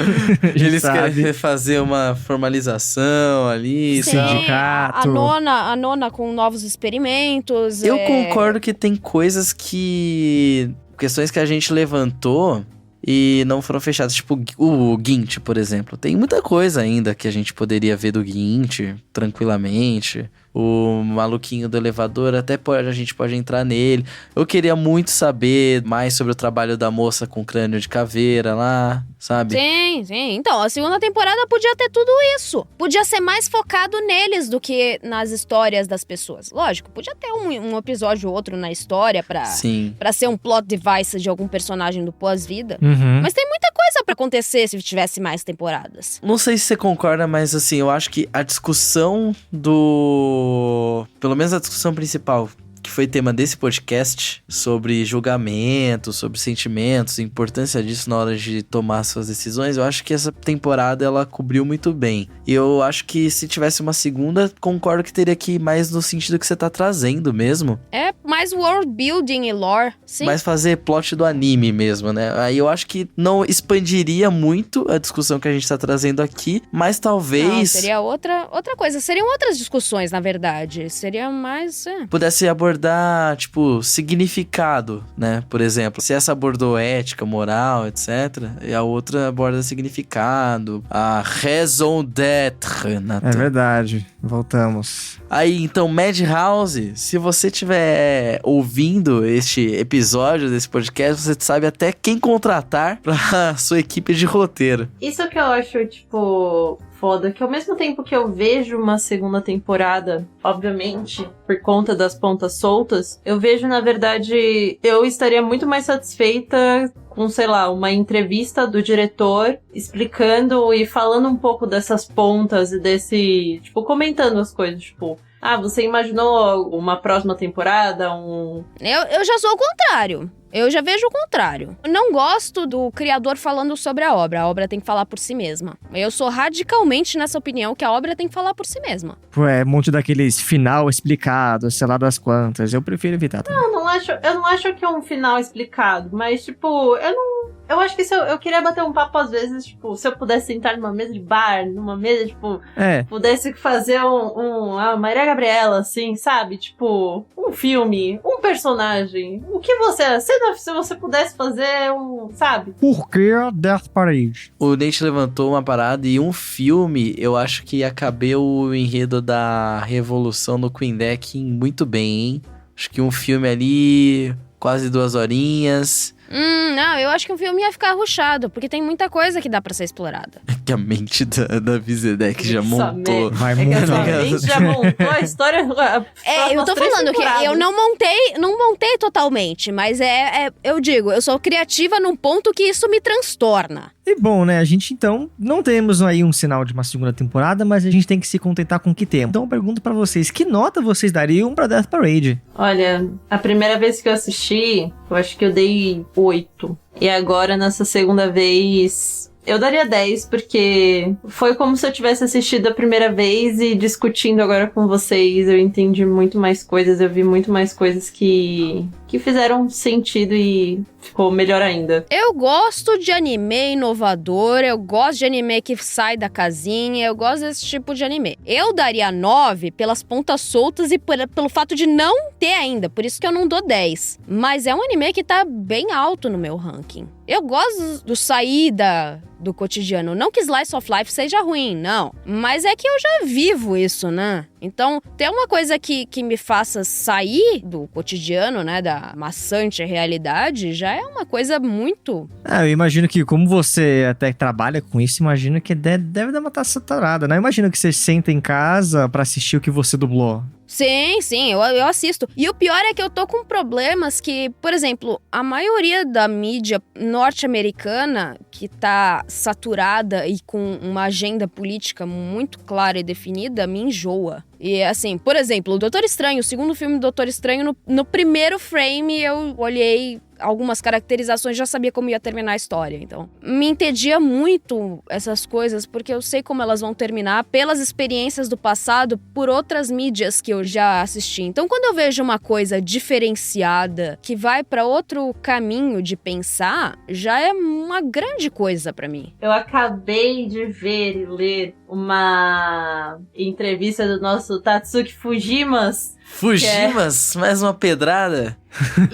Speaker 1: Eles querem fazer uma formalização ali,
Speaker 4: Sim,
Speaker 2: sindicato.
Speaker 4: A nona com novos experimentos.
Speaker 1: Eu concordo que tem coisas questões que a gente levantou e não foram fechadas. Tipo, o Gint, por exemplo. Tem muita coisa ainda que a gente poderia ver do Gint, tranquilamente. O maluquinho do elevador, a gente pode entrar nele. Eu queria muito saber mais sobre o trabalho da moça com crânio de caveira lá, sabe?
Speaker 4: Sim. Então, a segunda temporada podia ter tudo isso. Podia ser mais focado neles do que nas histórias das pessoas. Lógico, podia ter um episódio ou outro na história pra ser um plot device de algum personagem do pós-vida.
Speaker 2: Uhum.
Speaker 4: Mas tem muita coisa pra acontecer se tivesse mais temporadas.
Speaker 1: Não sei se você concorda, mas assim, eu acho que a discussão pelo menos a discussão principal, que foi tema desse podcast, sobre julgamento, sobre sentimentos, a importância disso na hora de tomar suas decisões, eu acho que essa temporada ela cobriu muito bem. E eu acho que se tivesse uma segunda, concordo que teria que ir mais no sentido que você tá trazendo mesmo.
Speaker 4: É mais world building e lore, sim.
Speaker 1: Mas fazer plot do anime mesmo, né? Aí eu acho que não expandiria muito a discussão que a gente tá trazendo aqui, mas talvez...
Speaker 4: Não, seria outra coisa. Seriam outras discussões, na verdade. Seria mais...
Speaker 1: pudesse abordar abordar, tipo, significado, né? Por exemplo, se essa abordou ética, moral, etc., e a outra aborda significado, a raison d'être, Nathan.
Speaker 2: É verdade. Voltamos.
Speaker 1: Aí, então, Madhouse, se você estiver ouvindo este episódio desse podcast, você sabe até quem contratar pra sua equipe de roteiro.
Speaker 3: Isso que eu acho, tipo, foda, que ao mesmo tempo que eu vejo uma segunda temporada, obviamente, por conta das pontas soltas, eu vejo, na verdade, eu estaria muito mais satisfeita com, sei lá, uma entrevista do diretor explicando e falando um pouco dessas pontas e desse, tipo, comentando as coisas, tipo, você imaginou uma próxima temporada,
Speaker 4: Eu já sou o contrário. Eu já vejo o contrário. Eu não gosto do criador falando sobre a obra tem que falar por si mesma. Eu sou radicalmente nessa opinião que a obra tem que falar por si mesma.
Speaker 2: Pô, um monte daqueles final explicado, sei lá das quantas. Eu prefiro evitar também.
Speaker 3: Eu não acho que é um final explicado, mas, tipo, eu acho que eu queria bater um papo às vezes, tipo, se eu pudesse sentar numa mesa de bar, numa mesa, tipo, pudesse fazer a Maria Gabriela, assim, sabe? Tipo, um filme, um personagem. O que se você pudesse fazer sabe?
Speaker 2: Por que Death Parade?
Speaker 1: O Nate levantou uma parada e um filme, eu acho que ia caber o enredo da Revolução do Queen Deck muito bem, hein? Acho que um filme ali, quase 2 horinhas.
Speaker 4: Não, eu acho que o filme ia ficar rushado, porque tem muita coisa que dá pra ser explorada.
Speaker 1: Que a mente da Vizedec já montou.
Speaker 2: Vai
Speaker 3: que
Speaker 2: montar.
Speaker 3: a mente já montou a história.
Speaker 4: Eu tô falando que eu não montei totalmente, mas eu digo, eu sou criativa num ponto que isso me transtorna.
Speaker 2: E bom, né, a gente então não temos aí um sinal de uma segunda temporada, mas a gente tem que se contentar com o que temos. Então eu pergunto pra vocês, que nota vocês dariam pra Death Parade?
Speaker 3: Olha, a primeira vez que eu assisti, eu acho que eu dei 8. E agora, nessa segunda vez, eu daria 10, porque foi como se eu tivesse assistido a primeira vez e discutindo agora com vocês. Eu entendi muito mais coisas, eu vi muito mais coisas que fizeram sentido e ficou melhor ainda.
Speaker 4: Eu gosto de anime inovador, eu gosto de anime que sai da casinha, eu gosto desse tipo de anime. Eu daria 9 pelas pontas soltas e pelo fato de não ter ainda, por isso que eu não dou 10. Mas é um anime que tá bem alto no meu ranking. Eu gosto do sair do cotidiano. Não que Slice of Life seja ruim, não. Mas é que eu já vivo isso, né? Então, ter uma coisa que me faça sair do cotidiano, né? Da maçante realidade, já é uma coisa muito...
Speaker 2: Eu imagino que, como você até trabalha com isso, imagino que deve dar uma saturada, né? Eu imagino que você senta em casa pra assistir o que você dublou.
Speaker 4: Sim, eu assisto. E o pior é que eu tô com problemas que, por exemplo, a maioria da mídia norte-americana que tá saturada e com uma agenda política muito clara e definida, me enjoa. E assim, por exemplo, o Doutor Estranho, o segundo filme do Doutor Estranho, no primeiro frame eu olhei algumas caracterizações, já sabia como ia terminar a história. Então, me entedia muito essas coisas, porque eu sei como elas vão terminar pelas experiências do passado, por outras mídias que eu já assisti. Então, quando eu vejo uma coisa diferenciada, que vai pra outro caminho de pensar, já é uma grande coisa pra mim.
Speaker 3: Eu acabei de ver e ler uma entrevista do nosso Tatsuki Fujimas.
Speaker 1: Mais uma pedrada?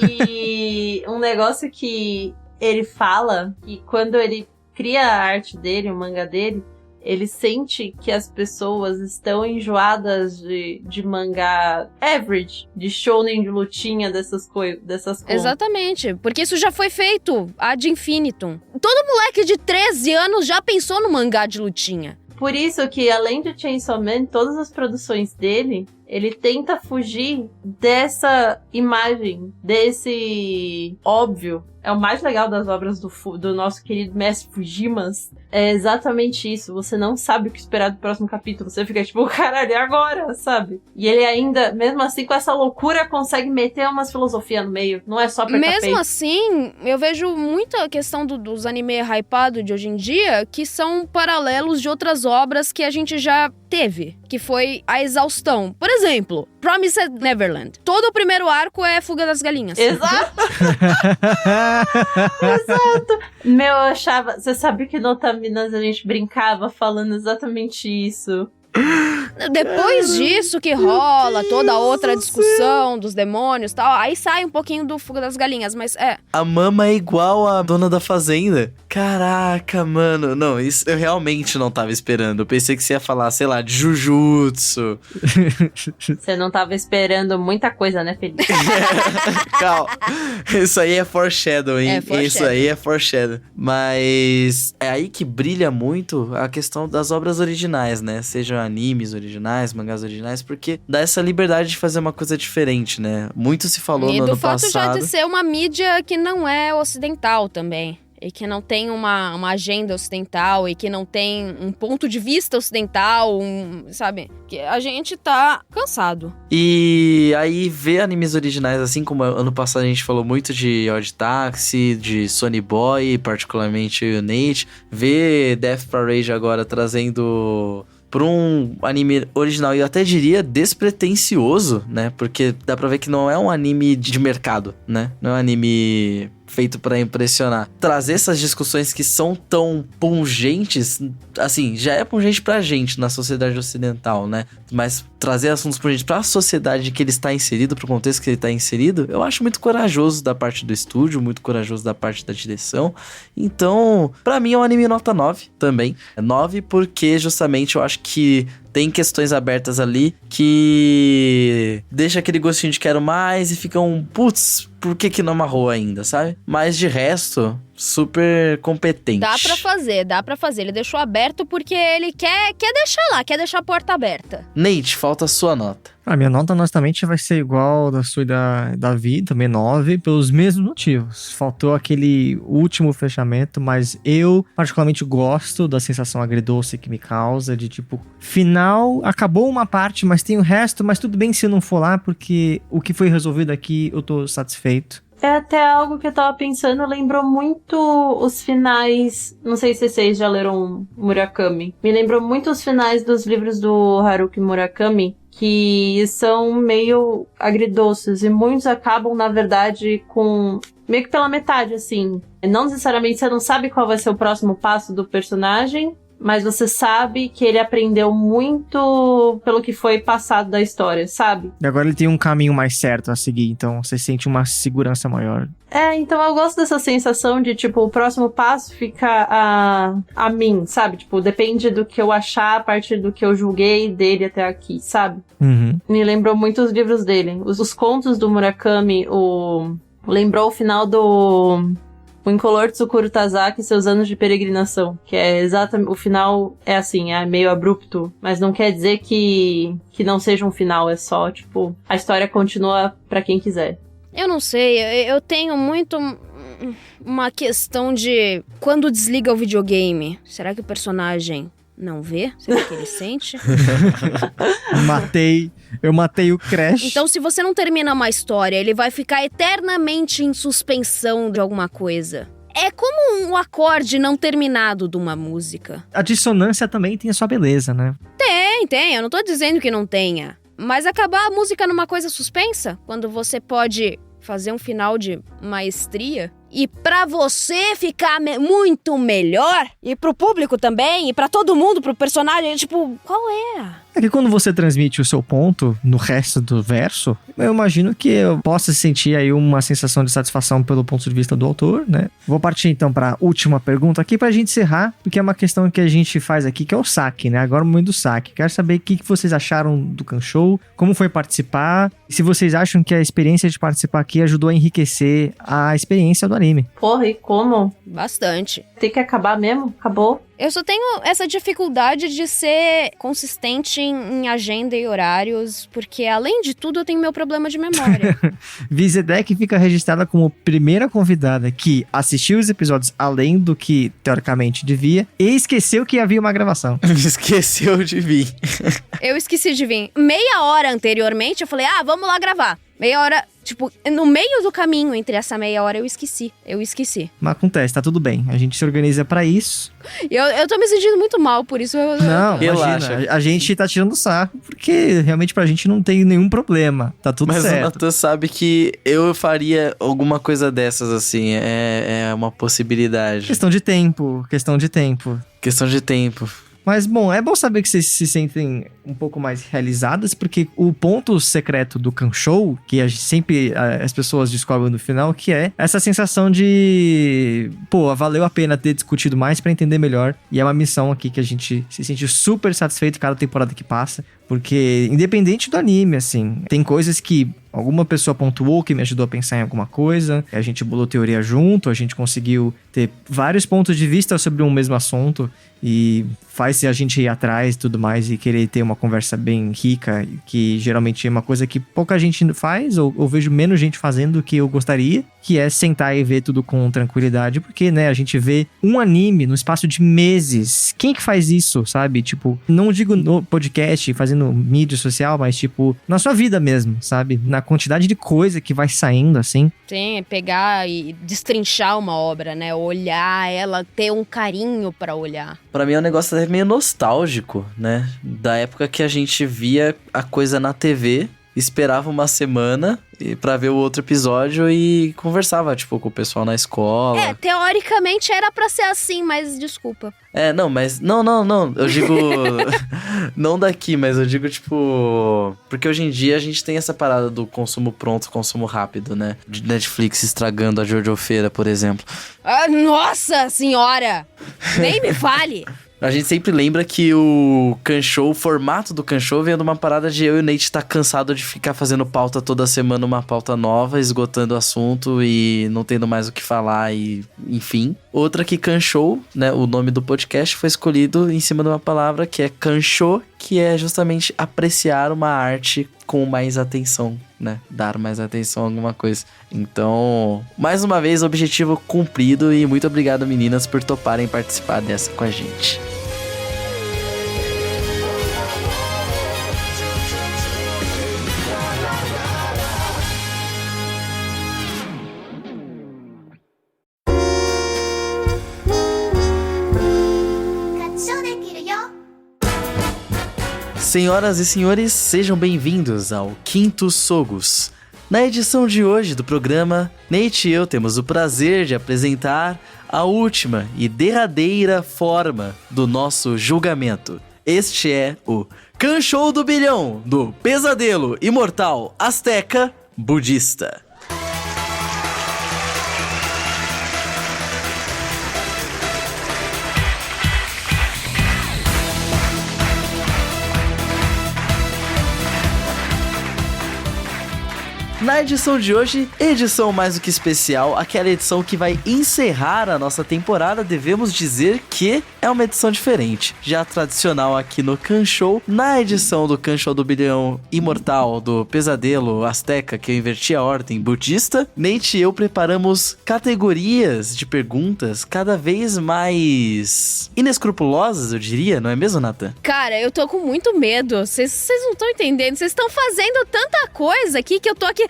Speaker 3: E um negócio que ele fala, que quando ele cria a arte dele, o mangá dele, ele sente que as pessoas estão enjoadas de mangá average, de shounen de lutinha, dessas coisas.
Speaker 4: Exatamente, porque isso já foi feito ad infinitum. Todo moleque de 13 anos já pensou no mangá de lutinha.
Speaker 3: Por isso que, além de Chainsaw Man, todas as produções dele, ele tenta fugir dessa imagem, desse óbvio. É o mais legal das obras do nosso querido mestre Fujimas. É exatamente isso. Você não sabe o que esperar do próximo capítulo. Você fica tipo, caralho, é agora, sabe? E ele ainda, mesmo assim, com essa loucura, consegue meter umas filosofias no meio. Não é só apertar
Speaker 4: Mesmo
Speaker 3: peito.
Speaker 4: assim, eu vejo muita questão dos anime hypados de hoje em dia, que são paralelos de outras obras que a gente já teve, que foi a exaustão. Por exemplo, Promised Neverland. Todo o primeiro arco é Fuga das Galinhas.
Speaker 3: Exato! Exato! Meu, eu achava... Você sabe que no Otaminas a gente brincava falando exatamente isso.
Speaker 4: Depois disso que rola toda a outra discussão dos demônios e tal, aí sai um pouquinho do fogo das galinhas, mas
Speaker 1: A Mama é igual a dona da fazenda. Caraca, mano. Não, isso eu realmente não tava esperando. Eu pensei que você ia falar, sei lá, de Jujutsu.
Speaker 3: Você não tava esperando muita coisa, né, Felipe?
Speaker 1: Calma. Isso aí é foreshadowing.
Speaker 4: É foreshadow.
Speaker 1: Isso aí é foreshadow. Mas é aí que brilha muito a questão das obras originais, né? Sejam animes originais, mangás originais, porque dá essa liberdade de fazer uma coisa diferente, né? Muito se falou
Speaker 4: e
Speaker 1: no
Speaker 4: do
Speaker 1: ano
Speaker 4: fato já
Speaker 1: passado.
Speaker 4: de ser uma mídia que não é ocidental também. E que não tem uma agenda ocidental, e que não tem um ponto de vista ocidental, sabe? Que a gente tá cansado.
Speaker 1: E aí, ver animes originais, assim como ano passado a gente falou muito de Odd Taxi, de Sonny Boy, particularmente o Nate, ver Death Parade agora trazendo por um anime original, e eu até diria despretensioso, né? Porque dá pra ver que não é um anime de mercado, né? Não é um anime feito pra impressionar. Trazer essas discussões que são tão pungentes, assim, já é pungente pra gente na sociedade ocidental, né? Mas trazer assuntos pungentes pra sociedade que ele está inserido, pro contexto que ele está inserido, eu acho muito corajoso da parte do estúdio, muito corajoso da parte da direção. Então, pra mim é um anime nota 9 também. É 9 porque justamente eu acho que tem questões abertas ali que deixa aquele gostinho de quero mais e fica putz, por que não amarrou ainda, sabe? Mas de resto, super competente.
Speaker 4: Dá pra fazer. Ele deixou aberto porque ele quer deixar lá, quer deixar a porta aberta.
Speaker 1: Nate, falta a sua nota.
Speaker 2: A minha nota, honestamente, vai ser igual da sua e da Vi, também 9, pelos mesmos motivos. Faltou aquele último fechamento, mas eu particularmente gosto da sensação agridoce que me causa, de tipo, final, acabou uma parte, mas tem o resto, mas tudo bem se eu não for lá, porque o que foi resolvido aqui, eu tô satisfeito.
Speaker 3: É até algo que eu tava pensando, lembrou muito os finais, não sei se vocês já leram Murakami, me lembrou muito os finais dos livros do Haruki Murakami, que são meio agridoces, e muitos acabam, na verdade, com meio que pela metade, assim. Não necessariamente você não sabe qual vai ser o próximo passo do personagem, mas você sabe que ele aprendeu muito pelo que foi passado da história, sabe?
Speaker 2: E agora ele tem um caminho mais certo a seguir, então você sente uma segurança maior.
Speaker 3: Então eu gosto dessa sensação de, tipo, o próximo passo fica a mim, sabe? Tipo, depende do que eu achar a partir do que eu julguei dele até aqui, sabe?
Speaker 2: Uhum.
Speaker 3: Me lembrou muito os livros dele. Os contos do Murakami, lembrou o final do O Incolor Tsukuru Tazaki e Seus Anos de Peregrinação, que é exatamente, o final é assim, é meio abrupto, mas não quer dizer que não seja um final, é só, tipo, a história continua pra quem quiser.
Speaker 4: Eu não sei, eu tenho muito uma questão de quando desliga o videogame, será que o personagem não vê? Será que ele sente?
Speaker 2: Eu matei o Crash.
Speaker 4: Então, se você não termina uma história, ele vai ficar eternamente em suspensão de alguma coisa. É como um acorde não terminado de uma música.
Speaker 2: A dissonância também tem a sua beleza, né?
Speaker 4: Tem, eu não tô dizendo que não tenha. Mas acabar a música numa coisa suspensa, quando você pode fazer um final de maestria, e pra você ficar muito melhor, e pro público também, e pra todo mundo, pro personagem, tipo, qual é?
Speaker 2: É que quando você transmite o seu ponto no resto do verso, eu imagino que eu possa sentir aí uma sensação de satisfação pelo ponto de vista do autor, né? Vou partir então pra última pergunta aqui pra gente encerrar, porque é uma questão que a gente faz aqui, que é o saque, né? Agora é o momento do saque. Quero saber o que vocês acharam do Kanshou, como foi participar, e se vocês acham que a experiência de participar aqui ajudou a enriquecer a experiência do anime.
Speaker 3: Porra, e como?
Speaker 4: Bastante.
Speaker 3: Tem que acabar mesmo? Acabou?
Speaker 4: Eu só tenho essa dificuldade de ser consistente em agenda e horários, porque além de tudo eu tenho meu problema de memória.
Speaker 2: Vizedek fica registrada como primeira convidada que assistiu os episódios além do que teoricamente devia e esqueceu que havia uma gravação.
Speaker 1: Esqueceu de vir.
Speaker 4: Eu esqueci de vir. Meia hora anteriormente eu falei, vamos lá gravar. Meia hora, tipo, no meio do caminho entre essa meia hora eu esqueci.
Speaker 2: Mas acontece, tá tudo bem. A gente se organiza pra isso.
Speaker 4: Eu tô me sentindo muito mal, por isso eu...
Speaker 2: Não,
Speaker 1: Relaxa.
Speaker 2: imagina, a gente tá tirando sarro porque realmente pra gente não tem nenhum problema. Tá tudo
Speaker 1: Mas
Speaker 2: certo.
Speaker 1: o Natan sabe que eu faria alguma coisa dessas, assim. É uma possibilidade.
Speaker 2: Questão de tempo.
Speaker 1: Questão de tempo.
Speaker 2: Mas, bom, é bom saber que vocês se sentem um pouco mais realizadas, porque o ponto secreto do Kanshou, que as pessoas descobrem no final, que é essa sensação de, pô, valeu a pena ter discutido mais pra entender melhor. E é uma missão aqui que a gente se sente super satisfeito cada temporada que passa. Porque, independente do anime, assim, tem coisas que alguma pessoa pontuou que me ajudou a pensar em alguma coisa, a gente bolou teoria junto, a gente conseguiu ter vários pontos de vista sobre um mesmo assunto e faz a gente ir atrás e tudo mais e querer ter uma conversa bem rica, que geralmente é uma coisa que pouca gente faz, ou vejo menos gente fazendo do que eu gostaria, que é sentar e ver tudo com tranquilidade, porque, né, a gente vê um anime no espaço de meses. Quem que faz isso, sabe? Tipo, não digo no podcast, fazendo mídia social, mas tipo, na sua vida mesmo, sabe? Na quantidade de coisa que vai saindo, assim.
Speaker 4: Sim, pegar e destrinchar uma obra, né? Olhar ela, ter um carinho pra olhar.
Speaker 1: Pra mim é um negócio até meio nostálgico, né? Da época que a gente via a coisa na TV, esperava uma semana pra ver o outro episódio e conversava, tipo, com o pessoal na escola.
Speaker 4: É, teoricamente era pra ser assim, mas desculpa.
Speaker 1: Não, mas... Não. Eu digo... não daqui, mas eu digo, tipo... Porque hoje em dia a gente tem essa parada do consumo pronto, consumo rápido, né? De Netflix estragando a Jojofeira, por exemplo.
Speaker 4: Ah, nossa senhora! Nem me fale!
Speaker 1: A gente sempre lembra que o Kanshou, o formato do Kanshou vem de uma parada de eu e o Nate tá cansado de ficar fazendo pauta toda semana, uma pauta nova, esgotando o assunto e não tendo mais o que falar e enfim. Outra que Kanshou, né, o nome do podcast foi escolhido em cima de uma palavra que é Kanshou, que é justamente apreciar uma arte com mais atenção, né? Dar mais atenção a alguma coisa. Então, mais uma vez, objetivo cumprido e muito obrigado, meninas, por toparem participar dessa com a gente. Senhoras e senhores, sejam bem-vindos ao Quinto Sogos. Na edição de hoje do programa, Nate e eu temos o prazer de apresentar a última e derradeira forma do nosso julgamento. Este é o Kanshou do Bilhão, do Pesadelo Imortal Azteca Budista. Na edição de hoje, edição mais do que especial, aquela edição que vai encerrar a nossa temporada, devemos dizer que é uma edição diferente. Já tradicional aqui no Kanshou, na edição do Kanshou do Bilhão Imortal, do Pesadelo Azteca, que eu inverti a ordem budista, Nate e eu preparamos categorias de perguntas cada vez mais inescrupulosas, eu diria, não é mesmo, Nathan?
Speaker 4: Cara, eu tô com muito medo. Vocês não estão entendendo. Vocês estão fazendo tanta coisa aqui que eu tô aqui...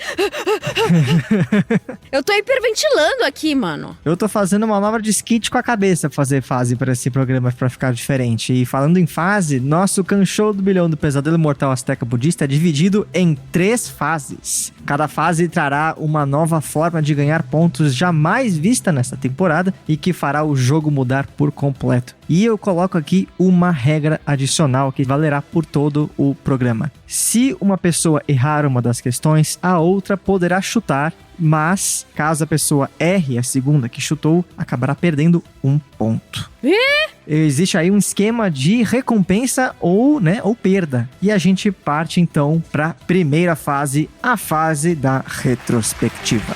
Speaker 4: Eu tô hiperventilando aqui, mano.
Speaker 2: Eu tô fazendo uma manobra de skate com a cabeça pra fazer fase pra esse programa pra ficar diferente. E falando em fase, nosso Kanshou do Bilhão do Pesadelo Mortal Azteca Budista é dividido em 3 fases. Cada fase trará uma nova forma de ganhar pontos jamais vista nessa temporada e que fará o jogo mudar por completo. E eu coloco aqui uma regra adicional que valerá por todo o programa. Se uma pessoa errar uma das questões, a outra poderá chutar, mas caso a pessoa erre a segunda que chutou, acabará perdendo 1 ponto. Existe aí um esquema de recompensa ou perda. E a gente parte então para a primeira fase, a fase da retrospectiva.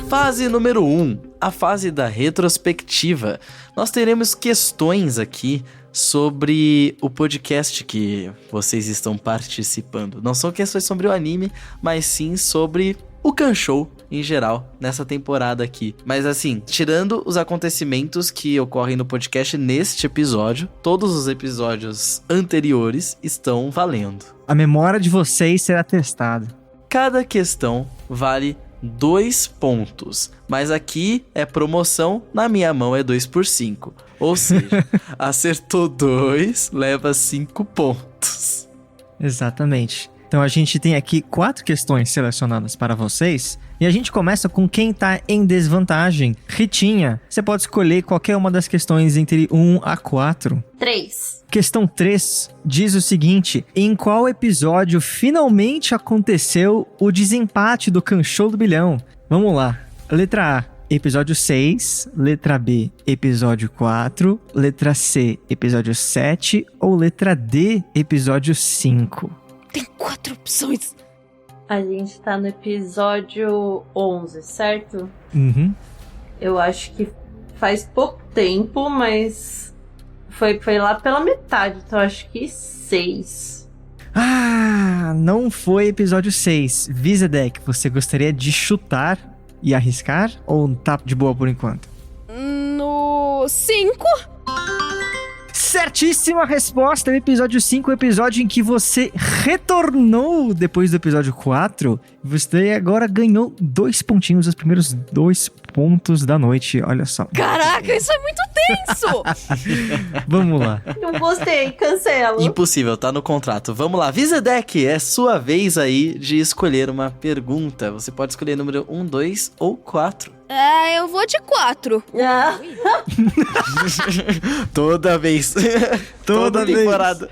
Speaker 1: Fase número 1, a fase da retrospectiva. Nós teremos questões aqui sobre o podcast que vocês estão participando. Não são questões sobre o anime, mas sim sobre o Kanshou em geral, nessa temporada aqui. Mas assim, tirando os acontecimentos que ocorrem no podcast neste episódio, todos os episódios anteriores estão valendo.
Speaker 2: A memória de vocês será testada.
Speaker 1: Cada questão vale 2 pontos, mas aqui é promoção, na minha mão é 2 por 5. Ou seja, acertou 2, leva 5 pontos.
Speaker 2: Exatamente. Então a gente tem aqui 4 questões selecionadas para vocês. E a gente começa com quem tá em desvantagem. Ritinha, você pode escolher qualquer uma das questões entre 1 a 4.
Speaker 3: 3.
Speaker 2: Questão 3 diz o seguinte: em qual episódio finalmente aconteceu o desempate do Canchou do Bilhão? Vamos lá. Letra A, episódio 6. Letra B, episódio 4. Letra C, episódio 7. Ou letra D, episódio 5?
Speaker 4: Tem 4 opções.
Speaker 3: A gente tá no episódio 11, certo?
Speaker 2: Uhum.
Speaker 3: Eu acho que faz pouco tempo, mas foi lá pela metade, então acho que 6.
Speaker 2: Ah, não foi episódio 6. Vizedek, você gostaria de chutar e arriscar? Ou tá de boa por enquanto?
Speaker 4: No 5?
Speaker 2: Certíssima resposta, o episódio 5, o episódio em que você retornou depois do episódio 4. Você agora ganhou 2 pontinhos, os primeiros 2 pontos da noite, olha só.
Speaker 4: Caraca, isso é muito tenso!
Speaker 2: Vamos lá.
Speaker 3: Não gostei, cancela.
Speaker 1: Impossível, tá no contrato. Vamos lá, Vizedek, é sua vez aí de escolher uma pergunta. Você pode escolher número 1, 2 ou 4.
Speaker 4: Eu vou de 4.
Speaker 3: Ah,
Speaker 1: Toda vez. Toda
Speaker 2: vez.
Speaker 1: temporada.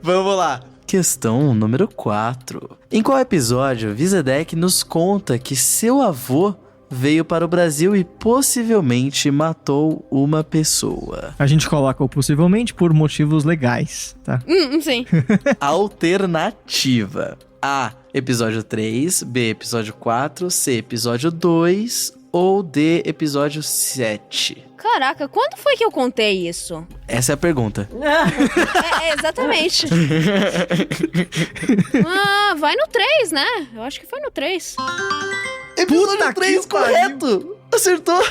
Speaker 1: Vamos lá. Questão número 4. Em qual episódio Vizedek nos conta que seu avô veio para o Brasil e possivelmente matou uma pessoa?
Speaker 2: A gente coloca o possivelmente por motivos legais, tá?
Speaker 4: Sim.
Speaker 1: Alternativa: A, episódio 3, B, episódio 4, C, episódio 2 ou D, episódio 7?
Speaker 4: Caraca, quando foi que eu contei isso?
Speaker 1: Essa é a pergunta.
Speaker 4: Exatamente. Vai no 3, né? Eu acho que foi no 3.
Speaker 1: Episódio
Speaker 2: Puta
Speaker 1: 3,
Speaker 2: que pariu.
Speaker 1: correto! Acertou!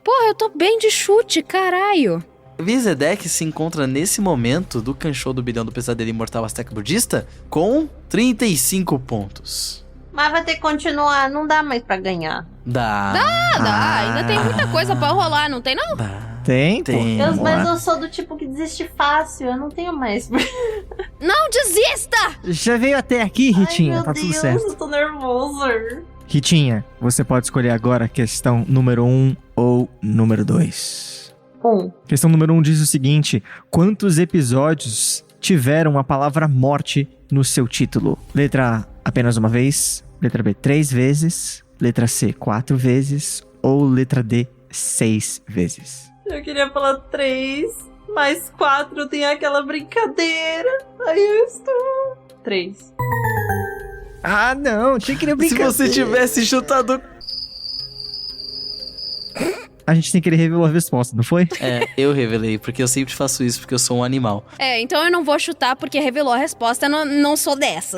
Speaker 4: Porra, eu tô bem de chute, caralho.
Speaker 1: Vizedek se encontra nesse momento do Canchou do Bilhão do Pesadelo Imortal Azteca Budista com 35 pontos.
Speaker 3: mas vai ter que continuar, não dá mais pra ganhar.
Speaker 1: Dá,
Speaker 4: Ainda tem muita coisa pra rolar, não tem não?
Speaker 1: dá.
Speaker 2: Tem, pô.
Speaker 1: Tem.
Speaker 3: Mas
Speaker 2: Vamos lá.
Speaker 3: eu sou do tipo que desiste fácil, eu não tenho mais.
Speaker 4: Não desista!
Speaker 2: Já veio até aqui, Ritinha,
Speaker 3: Ai, meu
Speaker 2: tá tudo
Speaker 3: Deus,
Speaker 2: certo.
Speaker 3: eu tô nervoso.
Speaker 2: Ritinha, você pode escolher agora a questão número 1 ou número 2.
Speaker 3: 1.
Speaker 2: Questão número 1 diz o seguinte: quantos episódios tiveram a palavra morte no seu título? Letra A, apenas uma vez. Letra B, 3 vezes. Letra C, 4 vezes. Ou letra D, 6 vezes.
Speaker 3: Eu queria falar 3, mais 4 tem aquela brincadeira. Aí eu estou. 3.
Speaker 2: Ah, não, tinha que
Speaker 1: Se você tivesse chutado...
Speaker 2: A gente tem que revelar a resposta, não foi?
Speaker 1: É, eu revelei, porque eu sempre faço isso, porque eu sou um animal.
Speaker 4: Então eu não vou chutar porque revelou a resposta, não sou dessa.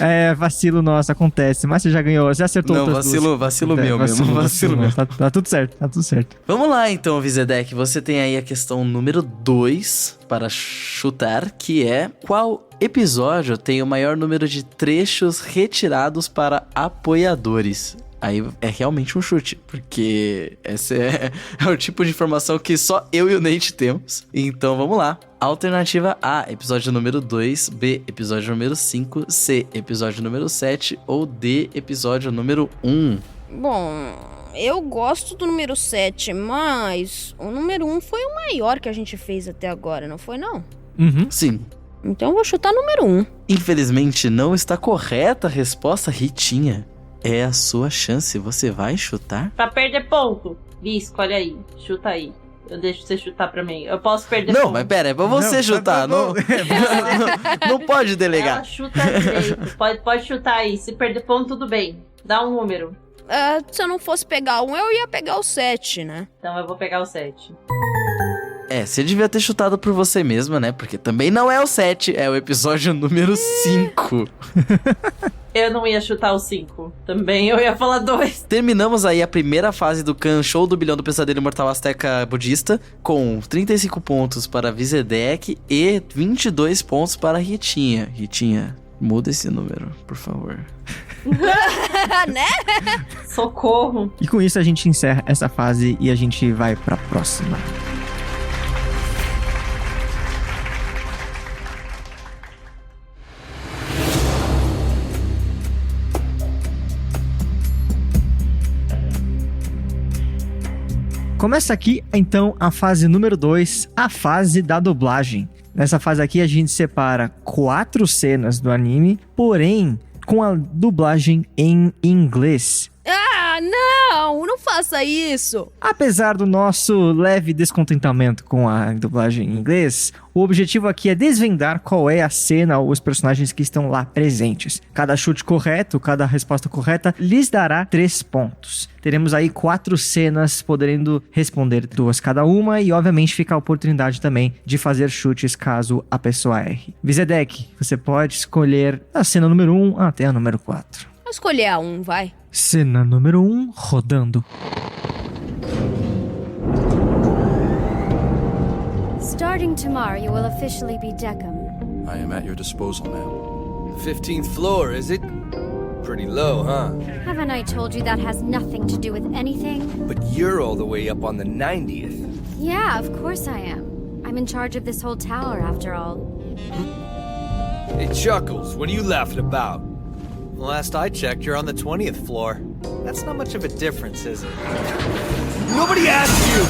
Speaker 2: É, vacilo nosso, acontece. Mas você já ganhou, já acertou
Speaker 1: Não,
Speaker 2: outras duas.
Speaker 1: vacilo meu mesmo, vacilo meu.
Speaker 2: Tá tudo certo, tá tudo certo.
Speaker 1: Vamos lá então, Vizedek. Você tem aí a questão número 2 para chutar, que é: qual episódio tem o maior número de trechos retirados para apoiadores? Aí é realmente um chute, porque esse é o tipo de informação que só eu e o Nate temos. Então vamos lá. Alternativa A, episódio número 2, B, episódio número 5, C, episódio número 7 ou D, episódio número 1.
Speaker 4: Bom, eu gosto do número 7, mas o número 1 foi o maior que a gente fez até agora, não foi não?
Speaker 2: Uhum.
Speaker 1: Sim.
Speaker 4: Então eu vou chutar número 1.
Speaker 1: Infelizmente não está correta a resposta, Ritinha. É a sua chance, você vai chutar?
Speaker 3: Pra perder ponto. Vi, escolhe aí. Chuta aí. Eu deixo você chutar pra mim. Eu posso perder ponto.
Speaker 1: Não, mas pera, é pra você
Speaker 2: Não,
Speaker 1: chutar.
Speaker 2: não.
Speaker 1: Não pode delegar.
Speaker 3: Ela chuta direito. Pode chutar aí. Se perder ponto, tudo bem. Dá um número.
Speaker 4: Se eu não fosse pegar 1, eu ia pegar o 7, né?
Speaker 3: Então eu vou pegar o 7.
Speaker 1: Você devia ter chutado por você mesma, né? Porque também não é o 7, é o episódio número 5.
Speaker 3: Eu não ia chutar o 5. Também eu ia falar 2.
Speaker 1: Terminamos aí a primeira fase do Canchou do Bilhão do Pesadelo Imortal Azteca Budista, com 35 pontos para Vizedek e 22 pontos para Ritinha. Ritinha, muda esse número, por favor.
Speaker 4: Né?
Speaker 3: Socorro.
Speaker 2: E com isso a gente encerra essa fase e a gente vai pra próxima. Começa aqui, então, a fase número 2, a fase da dublagem. Nessa fase aqui, a gente separa 4 cenas do anime, porém, com a dublagem em inglês.
Speaker 4: Ah, não faça isso.
Speaker 2: Apesar do nosso leve descontentamento com a dublagem em inglês, o objetivo aqui é desvendar qual é a cena ou os personagens que estão lá presentes. Cada chute correto, cada resposta correta, lhes dará 3 pontos. Teremos aí 4 cenas, podendo responder 2 cada uma e, obviamente, fica a oportunidade também de fazer chutes caso a pessoa erre. Vizedek, você pode escolher a cena número 1 até a número 4.
Speaker 4: Vou escolher a 1, vai.
Speaker 2: Cena número 1, rodando.
Speaker 7: Starting tomorrow, you will officially be Deckham.
Speaker 9: I am at your disposal, ma'am.
Speaker 10: 15th floor, is it? Pretty low, huh?
Speaker 7: Haven't I told you that has nothing to do with anything?
Speaker 10: But you're all the way up on the 90th.
Speaker 7: Yeah, of course I am. I'm in charge of this whole tower, after all.
Speaker 10: Hey, Chuckles, what are you laughing about? Last I checked, you're on the 20th floor. That's not much of a difference, is it? Nobody asked you!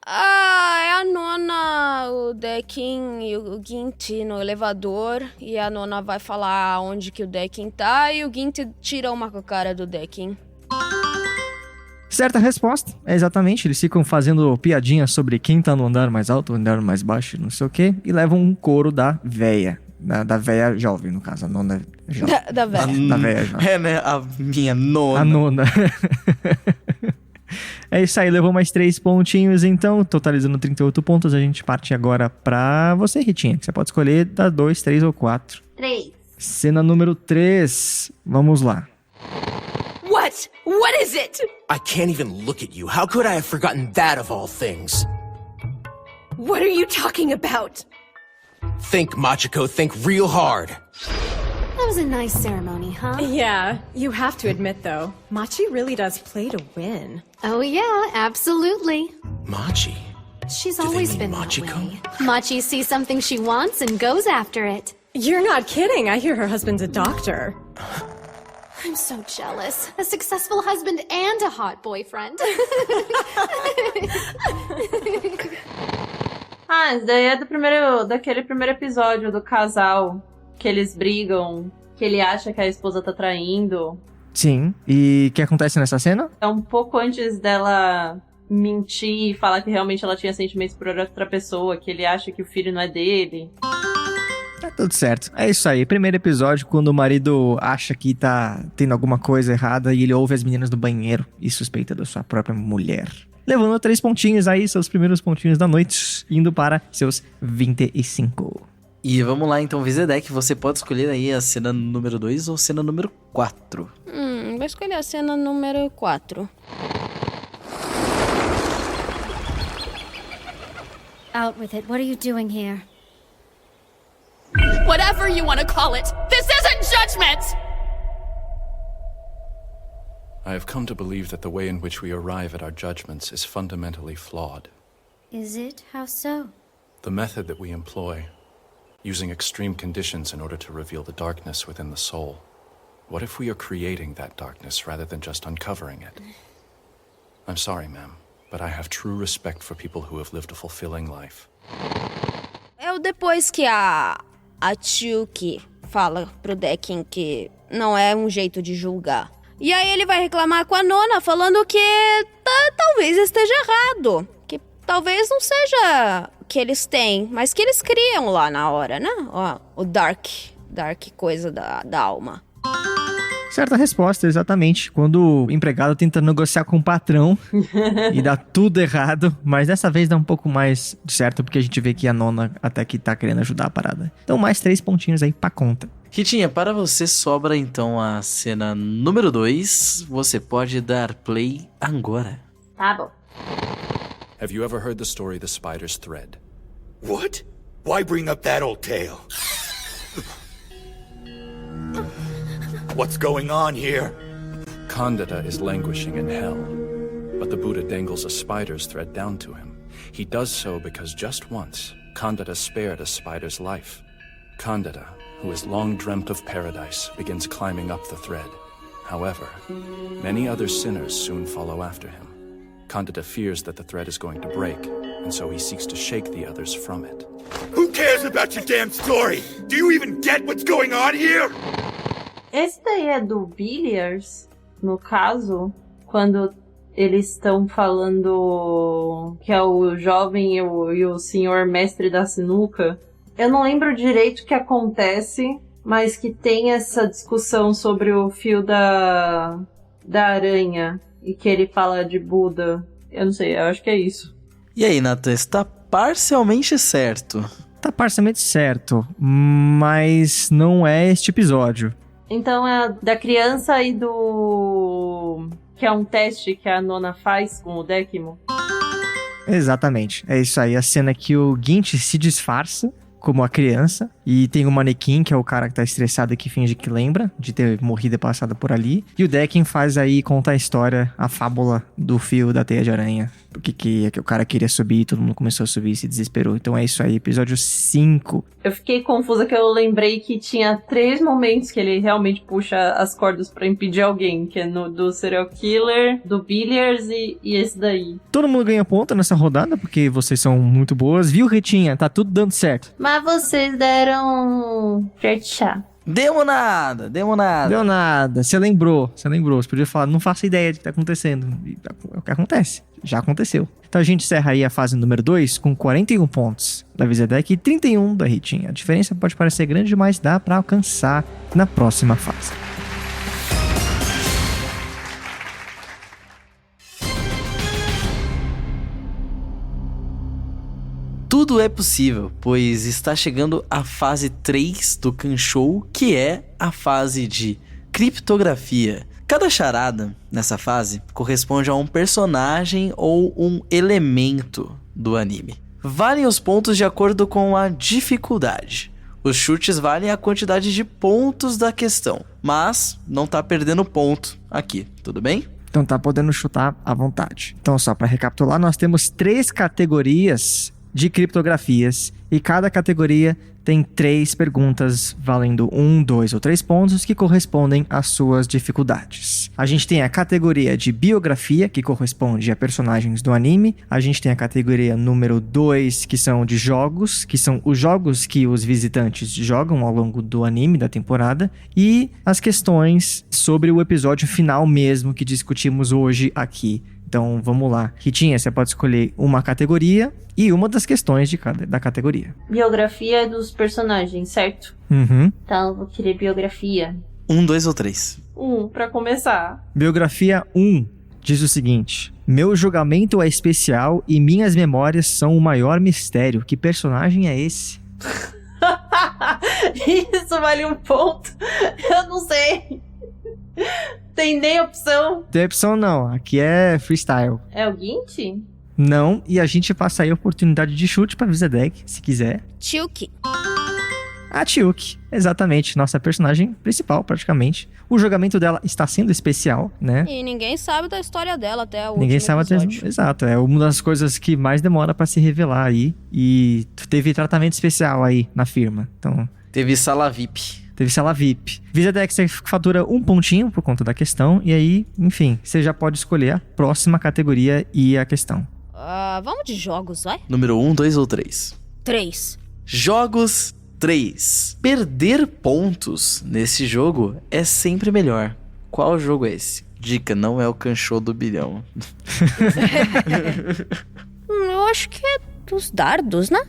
Speaker 4: Ah, é a Nona, o Deckin e o Gint no elevador. E a Nona vai falar onde que o Deckin tá e o Gint tira uma com a cara do Deckin.
Speaker 2: Certa resposta, é exatamente, eles ficam fazendo piadinhas sobre quem tá no andar mais alto, andar mais baixo, não sei o quê, e levam um couro da véia. Da véia jovem, no caso, a nona jovem.
Speaker 4: Da véia.
Speaker 2: Da véia jovem.
Speaker 1: É, né? A minha nona.
Speaker 2: A nona. É isso aí, levou mais 3 pontinhos, então, totalizando 38 pontos, a gente parte agora pra você, Ritinha, que você pode escolher da 2, 3 ou 4.
Speaker 3: 3.
Speaker 2: Cena número 3, vamos lá.
Speaker 11: What? What is it?
Speaker 12: I can't even look at you. How could I have forgotten that of all things?
Speaker 11: What are you talking about?
Speaker 12: Think, Machiko, think real hard.
Speaker 7: That was a nice ceremony, huh?
Speaker 13: Yeah, you have to admit though, Machi really does play to win.
Speaker 7: Oh yeah, absolutely.
Speaker 12: Machi?
Speaker 7: She's
Speaker 12: Do
Speaker 7: always
Speaker 12: they mean
Speaker 7: been
Speaker 12: Machiko?
Speaker 7: that way. Machi sees something she wants and goes after it.
Speaker 13: You're not kidding, I hear her husband's a doctor.
Speaker 7: I'm so jealous. A successful husband and a hot boyfriend.
Speaker 3: Ah, isso daí é daquele primeiro episódio do casal, que eles brigam, que ele acha que a esposa tá traindo.
Speaker 2: Sim, e o que acontece nessa cena?
Speaker 3: É um pouco antes dela mentir e falar que realmente ela tinha sentimentos por outra pessoa, que ele acha que o filho não é dele.
Speaker 2: Tá tudo certo. É isso aí, primeiro episódio, quando o marido acha que tá tendo alguma coisa errada e ele ouve as meninas do banheiro e suspeita da sua própria mulher. Levando 3 pontinhos aí, seus primeiros pontinhos da noite, indo para seus 25.
Speaker 1: E vamos lá então, Vizedek, você pode escolher aí a cena número 2 ou cena número 4.
Speaker 4: Vou escolher a cena número 4.
Speaker 7: Out with it. What are you doing here?
Speaker 11: Whatever you want to call it, this isn't judgment!
Speaker 9: I have come to believe that the way in which we arrive at our judgments is fundamentally flawed.
Speaker 7: Is it? How so?
Speaker 9: The method that we employ, using extreme conditions in order to reveal the darkness within the soul. What if we are creating that darkness rather than just uncovering it? I'm sorry, ma'am, but I have true respect for people who have lived a fulfilling life.
Speaker 4: É depois que a Chuki fala pro Deckin que não é um jeito de julgar. E aí ele vai reclamar com a Nona, falando que talvez esteja errado. Que talvez não seja o que eles têm, mas que eles criam lá na hora, né? Ó, o dark coisa da alma.
Speaker 2: Certa resposta, exatamente. Quando o empregado tenta negociar com o patrão e dá tudo errado, mas dessa vez dá um pouco mais certo, porque a gente vê que a Nona até que tá querendo ajudar a parada. Então mais 3 pontinhos aí pra conta.
Speaker 1: Ritinha, para você sobra então a cena número 2. Você pode dar play agora.
Speaker 3: Tá bom.
Speaker 9: Have you ever heard the story The Spider's Thread?
Speaker 14: What? Why bring up that old tale? What's going on here?
Speaker 9: Kandata is languishing in hell, but the Buddha dangles a spider's thread down to him. He does so because just once, Kandata spared a spider's life. Kandata, who has long dreamt of paradise, begins climbing up the thread. However, many other sinners soon follow after him. Candida fears that the thread is going to break, and so he seeks to shake the others from it.
Speaker 14: Who cares about your damn story? Do you even get what's going on here?
Speaker 3: Esse daí é do Billiards, no caso, quando eles estão falando que é o jovem e o senhor mestre da sinuca. Eu não lembro direito o que acontece, mas que tem essa discussão sobre o fio da aranha e que ele fala de Buda. Eu não sei, eu acho que é isso.
Speaker 1: E aí, Nathan, está parcialmente certo.
Speaker 2: Tá parcialmente certo, mas não é este episódio.
Speaker 3: Então é da criança e do... que é um teste que a Nona faz com o Decimo.
Speaker 2: Exatamente, é isso aí. A cena que o Ginch se disfarça como a criança, e tem o manequim, que é o cara que tá estressado e que finge que lembra de ter morrido e passado por ali, e o Decken faz aí, conta a história, a fábula do fio da teia de aranha, porque que o cara queria subir e todo mundo começou a subir e se desesperou. Então é isso aí, episódio 5.
Speaker 3: Eu fiquei confusa que eu lembrei que tinha 3 momentos que ele realmente puxa as cordas pra impedir alguém, que é no do Serial Killer, do Billiards e esse daí.
Speaker 2: Todo mundo ganha ponto nessa rodada, porque vocês são muito boas, viu, Ritinha? Tá tudo dando certo.
Speaker 3: Mas vocês deram chá.
Speaker 1: Deu nada.
Speaker 2: Deu nada. Você lembrou. Você podia falar, não faço ideia do que tá acontecendo. É o que acontece. Já aconteceu. Então a gente encerra aí a fase número 2 com 41 pontos da Vizedec e 31 da Ritinha. A diferença pode parecer grande, mas dá pra alcançar na próxima fase.
Speaker 1: Tudo é possível, pois está chegando a fase 3 do Kanshou, que é a fase de criptografia. Cada charada nessa fase corresponde a um personagem ou um elemento do anime. Valem os pontos de acordo com a dificuldade. Os chutes valem a quantidade de pontos da questão, mas não tá perdendo ponto aqui, tudo bem?
Speaker 2: Então tá podendo chutar à vontade. Então só para recapitular, nós temos 3 categorias de criptografias e cada categoria tem 3 perguntas valendo 1, 2 ou 3 pontos que correspondem às suas dificuldades. A gente tem a categoria de biografia, que corresponde a personagens do anime. A gente tem a categoria número 2, que são de jogos, que são os jogos que os visitantes jogam ao longo do anime, da temporada. E as questões sobre o episódio final mesmo que discutimos hoje aqui. Então, vamos lá. Ritinha, você pode escolher uma categoria e uma das questões da categoria.
Speaker 3: Biografia dos personagens, certo?
Speaker 2: Uhum.
Speaker 3: Então, eu vou querer biografia.
Speaker 1: 1, 2 ou 3?
Speaker 3: 1, pra começar.
Speaker 2: Biografia 1 diz o seguinte: meu julgamento é especial e minhas memórias são o maior mistério. Que personagem é esse?
Speaker 3: Isso vale um ponto. Eu não sei. Tem nem opção.
Speaker 2: Tem opção não, aqui é freestyle.
Speaker 3: É o Ginch?
Speaker 2: Não, e a gente passa aí a oportunidade de chute pra Vizedec, se quiser.
Speaker 4: Chiuki.
Speaker 2: A Chiuki, exatamente, nossa personagem principal, praticamente. O julgamento dela está sendo especial, né?
Speaker 4: E ninguém sabe da história dela até o
Speaker 2: Ninguém
Speaker 4: último
Speaker 2: sabe
Speaker 4: episódio.
Speaker 2: até... Exato, é uma das coisas que mais demora pra se revelar aí. E teve tratamento especial aí na firma, então...
Speaker 1: Teve sala VIP.
Speaker 2: Teve sala VIP. Vizedec, você fatura 1 pontinho por conta da questão. E aí, enfim, você já pode escolher a próxima categoria e a questão.
Speaker 4: Vamos de jogos, vai?
Speaker 1: Número 1, 2 ou 3?
Speaker 4: 3.
Speaker 1: Jogos 3. Perder pontos nesse jogo é sempre melhor. Qual jogo é esse? Dica, não é o Kanshou do bilhão.
Speaker 4: Eu acho que é dos dardos, né?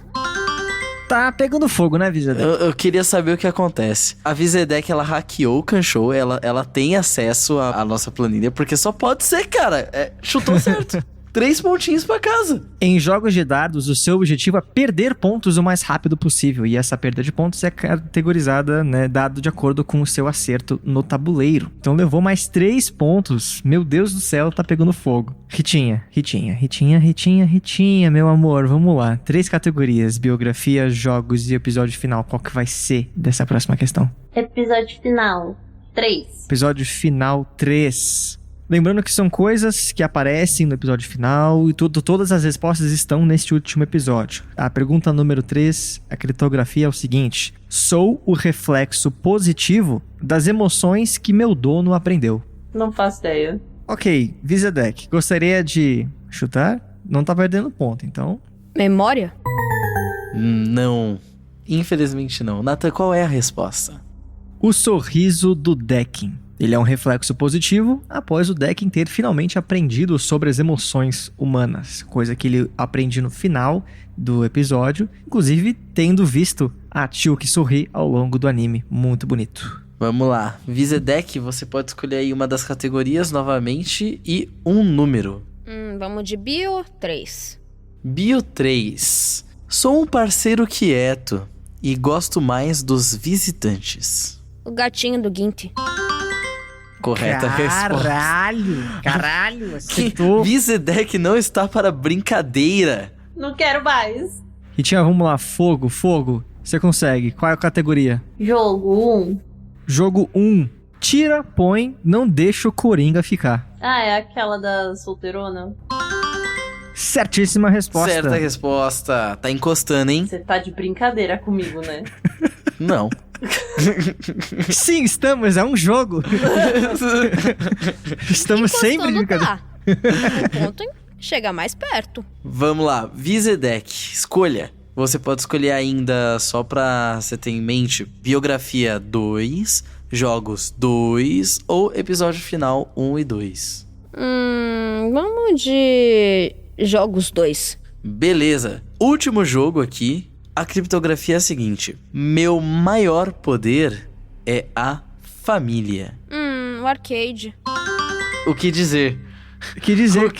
Speaker 2: Tá pegando fogo, né, Vizedec?
Speaker 1: Eu queria saber o que acontece. A Vizedec, ela hackeou o Kanshou, ela tem acesso à nossa planilha, porque só pode ser, cara. Chutou certo. 3 pontinhos pra casa.
Speaker 2: Em jogos de dados, o seu objetivo é perder pontos o mais rápido possível. E essa perda de pontos é categorizada, né, dado de acordo com o seu acerto no tabuleiro. Então levou mais 3 pontos. Meu Deus do céu, tá pegando fogo. Ritinha, meu amor, vamos lá. 3 categorias: biografia, jogos e episódio final. Qual que vai ser dessa próxima questão?
Speaker 3: Episódio final 3.
Speaker 2: Episódio final 3. Lembrando que são coisas que aparecem no episódio final e todas as respostas estão neste último episódio. A pergunta número 3, a criptografia é o seguinte: sou o reflexo positivo das emoções que meu dono aprendeu.
Speaker 3: Não faço ideia.
Speaker 2: Ok, Vizedek, gostaria de chutar? Não tá perdendo ponto, então...
Speaker 4: Memória?
Speaker 1: Não. Infelizmente não. Nathan, qual é a resposta?
Speaker 2: O sorriso do Dekin. Ele é um reflexo positivo após o Dekin ter finalmente aprendido sobre as emoções humanas, coisa que ele aprende no final do episódio, inclusive tendo visto a Tiyuki sorrir ao longo do anime. Muito bonito.
Speaker 1: Vamos lá. Vizedek, você pode escolher aí uma das categorias novamente e um número.
Speaker 4: Vamos de Bio 3.
Speaker 1: Bio 3. Sou um parceiro quieto e gosto mais dos visitantes.
Speaker 4: O gatinho do Ginty.
Speaker 1: Correta resposta.
Speaker 2: Caralho, acertou.
Speaker 1: Vizedek não está para brincadeira.
Speaker 3: Não quero mais.
Speaker 2: Ritinha, vamos lá. Fogo. Você consegue. Qual é a categoria?
Speaker 3: Jogo 1.
Speaker 2: Jogo 1. Tira, põe, não deixa o Coringa ficar.
Speaker 3: Ah, é aquela da solteirona?
Speaker 2: Certíssima resposta.
Speaker 1: Certa resposta. Tá encostando, hein?
Speaker 3: Você tá de brincadeira comigo, né?
Speaker 1: Não.
Speaker 2: Sim, estamos. É um jogo. Estamos sempre de brincadeira.
Speaker 4: Um ponto chega mais perto.
Speaker 1: Vamos lá. Vizedek, escolha. Você pode escolher ainda, só pra você ter em mente, biografia 2, jogos 2 ou episódio final 1 e 2.
Speaker 4: Vamos de jogos 2.
Speaker 1: Beleza. Último jogo aqui. A criptografia é a seguinte. Meu maior poder é a família.
Speaker 4: O arcade.
Speaker 1: O que dizer?
Speaker 2: O que dizer?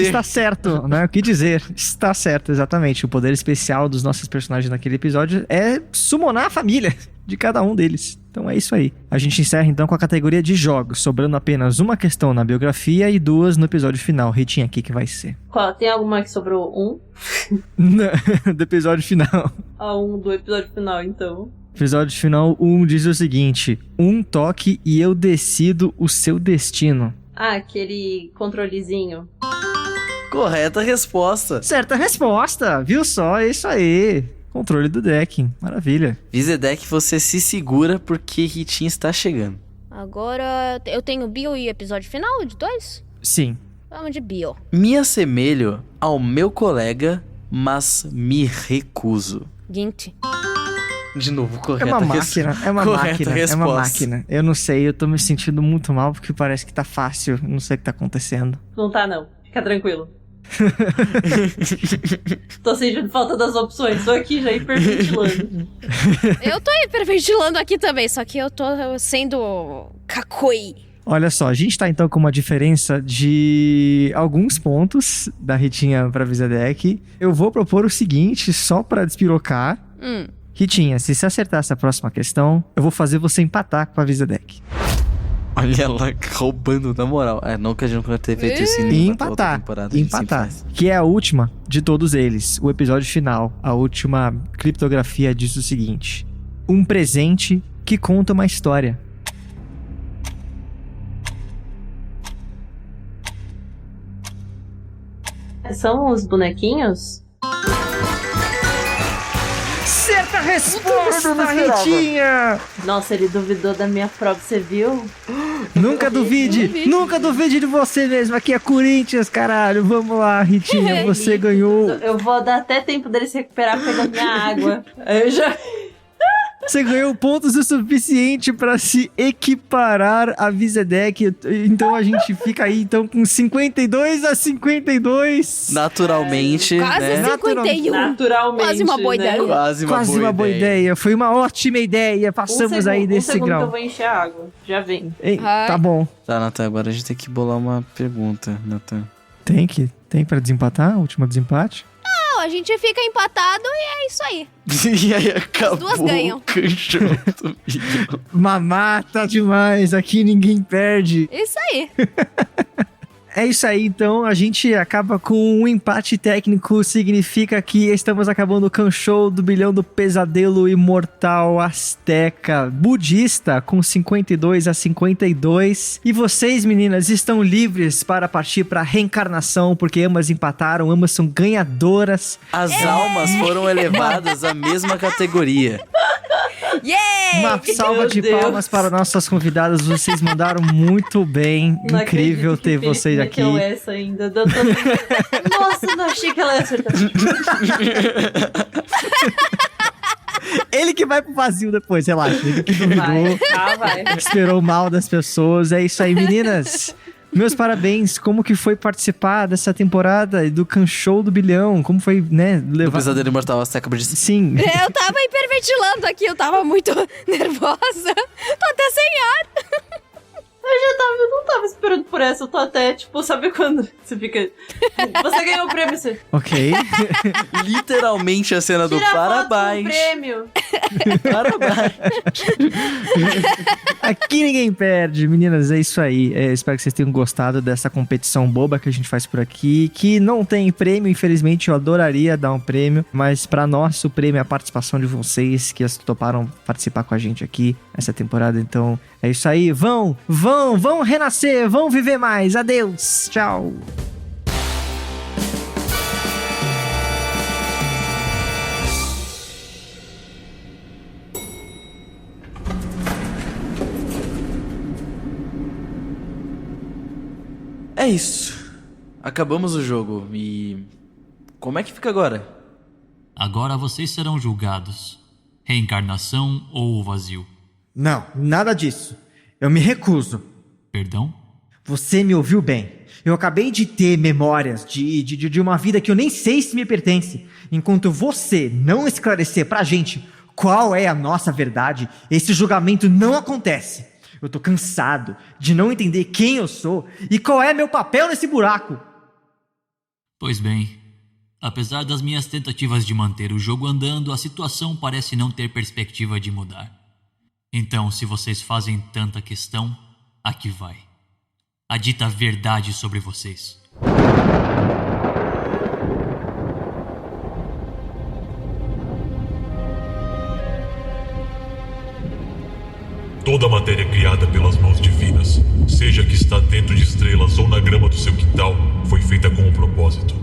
Speaker 2: Está certo, né? O que dizer? Está certo, exatamente. O poder especial dos nossos personagens naquele episódio é summonar a família de cada um deles. Então é isso aí. A gente encerra então com a categoria de jogos, sobrando apenas uma questão na biografia e 2 no episódio final. Ritinha, aqui que vai ser?
Speaker 3: Qual? Tem alguma que sobrou
Speaker 2: 1? Do episódio final.
Speaker 3: Ah, 1 do episódio final, então.
Speaker 2: Episódio final 1 diz o seguinte: um toque e eu decido o seu destino.
Speaker 3: Ah, aquele controlezinho.
Speaker 1: Correta resposta.
Speaker 2: Certa resposta, viu só? É isso aí. Controle do Dekin, maravilha.
Speaker 1: Vizedek, você se segura porque Ritinha está chegando.
Speaker 4: Agora eu tenho Bio e episódio final de 2?
Speaker 2: Sim.
Speaker 4: Vamos de Bio.
Speaker 1: Me assemelho ao meu colega, mas me recuso.
Speaker 4: Ginty.
Speaker 1: De novo, correta
Speaker 2: resposta. É uma máquina. Eu não sei, eu tô me sentindo muito mal porque parece que tá fácil. Não sei o que tá acontecendo.
Speaker 3: Não tá, não. Fica tranquilo. Tô sentindo falta das opções. Tô aqui já hiperventilando.
Speaker 4: Eu tô hiperventilando aqui também, só que eu tô sendo kakoi.
Speaker 2: Olha só, a gente tá então com uma diferença de alguns pontos da Ritinha pra Vizedek. Eu vou propor o seguinte, só pra despirocar. Ritinha, se você acertar essa próxima questão, eu vou fazer você empatar com a Vizedek.
Speaker 1: Olha ela roubando, na moral. Não que a gente não pode ter feito isso em
Speaker 2: empatar. Que é a última de todos eles. O episódio final, a última criptografia diz o seguinte: um presente que conta uma história.
Speaker 3: São os bonequinhos?
Speaker 2: Certa resposta, Ritinha!
Speaker 3: Nossa, ele duvidou da minha prova, você viu?
Speaker 2: Nunca duvide! Nunca duvide de você mesmo! Aqui é Corinthians, caralho! Vamos lá, Ritinha, você ganhou!
Speaker 3: Eu vou dar até tempo dele se recuperar pegando minha água. Eu já...
Speaker 2: Você ganhou pontos o suficiente pra se equiparar a Vizedek. Então a gente fica aí então com 52-52.
Speaker 1: Naturalmente,
Speaker 4: quase
Speaker 1: né?
Speaker 4: 51.
Speaker 3: Naturalmente.
Speaker 4: Quase uma boa ideia.
Speaker 1: Quase uma boa ideia.
Speaker 2: Foi uma ótima ideia. Passamos aí desse grau.
Speaker 3: Que eu vou encher a água. Já vem.
Speaker 2: Ei, tá bom.
Speaker 1: Tá, Nathan, agora a gente tem que bolar uma pergunta, Nathan.
Speaker 2: Tem pra desempatar? Último desempate?
Speaker 4: Não, a gente fica empatado e é isso aí.
Speaker 1: E aí acabou.
Speaker 4: As duas ganham.
Speaker 2: Mamata demais. Aqui ninguém perde.
Speaker 4: Isso aí.
Speaker 2: É isso aí, então a gente acaba com um empate técnico, significa que estamos acabando o Kanshou do Bilhão do Pesadelo Imortal Azteca Budista com 52-52. E vocês, meninas, estão livres para partir para a reencarnação, porque ambas empataram, ambas são ganhadoras.
Speaker 1: As almas foram elevadas à mesma categoria.
Speaker 4: Yeah!
Speaker 2: Uma salva de palmas para nossas convidadas. Vocês mandaram muito bem.
Speaker 3: Não
Speaker 2: Incrível ter vocês aqui.
Speaker 3: Essa ainda. Nossa, não achei que ela ia acertar.
Speaker 2: Ele que vai pro vazio depois, relaxa. Ele que duvidou,
Speaker 3: vai.
Speaker 2: esperou o mal das pessoas. É isso aí, meninas. Meus parabéns. Como que foi participar dessa temporada do Kanshou do Bilhão? Como foi, né?
Speaker 1: Do Pesadelo Imortal, você acabou de...
Speaker 2: Sim.
Speaker 4: Eu tava hiperventilando aqui, eu tava muito nervosa. Tô até sem ar.
Speaker 3: Eu não tava esperando por essa. Eu tô até, tipo, sabe quando você fica... Você ganhou o prêmio, você...
Speaker 2: Ok.
Speaker 1: Literalmente a cena do
Speaker 3: Tira
Speaker 1: parabéns.
Speaker 3: Foto com o prêmio.
Speaker 1: Parabéns.
Speaker 2: Aqui ninguém perde. Meninas, é isso aí. Espero que vocês tenham gostado dessa competição boba que a gente faz por aqui. Que não tem prêmio, infelizmente. Eu adoraria dar um prêmio. Mas pra nós, o prêmio é a participação de vocês que toparam participar com a gente aqui nessa temporada. Então, é isso aí. Vão renascer, vão viver mais. Adeus. Tchau.
Speaker 1: É isso. Acabamos o jogo. E... como é que fica agora?
Speaker 15: Agora vocês serão julgados. Reencarnação ou o vazio?
Speaker 2: Não, nada disso. Eu me recuso.
Speaker 15: Perdão?
Speaker 2: Você me ouviu bem. Eu acabei de ter memórias de uma vida que eu nem sei se me pertence. Enquanto você não esclarecer pra gente qual é a nossa verdade, esse julgamento não acontece. Eu tô cansado de não entender quem eu sou e qual é meu papel nesse buraco.
Speaker 15: Pois bem, apesar das minhas tentativas de manter o jogo andando, a situação parece não ter perspectiva de mudar. Então, se vocês fazem tanta questão, aqui vai. A dita verdade sobre vocês.
Speaker 16: Toda a matéria criada pelas mãos divinas, seja que está dentro de estrelas ou na grama do seu quintal, foi feita com um propósito.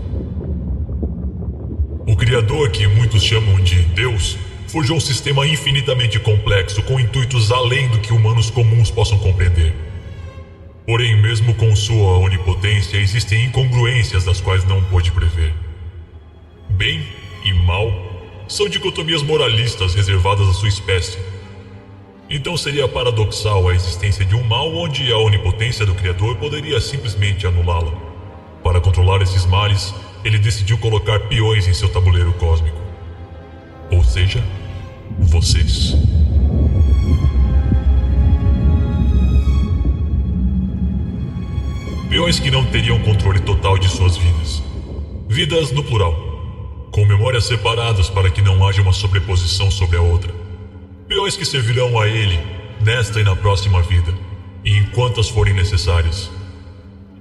Speaker 16: O Criador, que muitos chamam de Deus, forjou um sistema infinitamente complexo com intuitos além do que humanos comuns possam compreender. Porém, mesmo com sua onipotência, existem incongruências das quais não pôde prever. Bem e mal são dicotomias moralistas reservadas à sua espécie. Então seria paradoxal a existência de um mal onde a onipotência do Criador poderia simplesmente anulá-la. Para controlar esses males, ele decidiu colocar peões em seu tabuleiro cósmico. Ou seja, vocês. Peões que não teriam controle total de suas vidas. Vidas no plural, com memórias separadas para que não haja uma sobreposição sobre a outra. Peões que servirão a ele nesta e na próxima vida, e em quantas forem necessárias.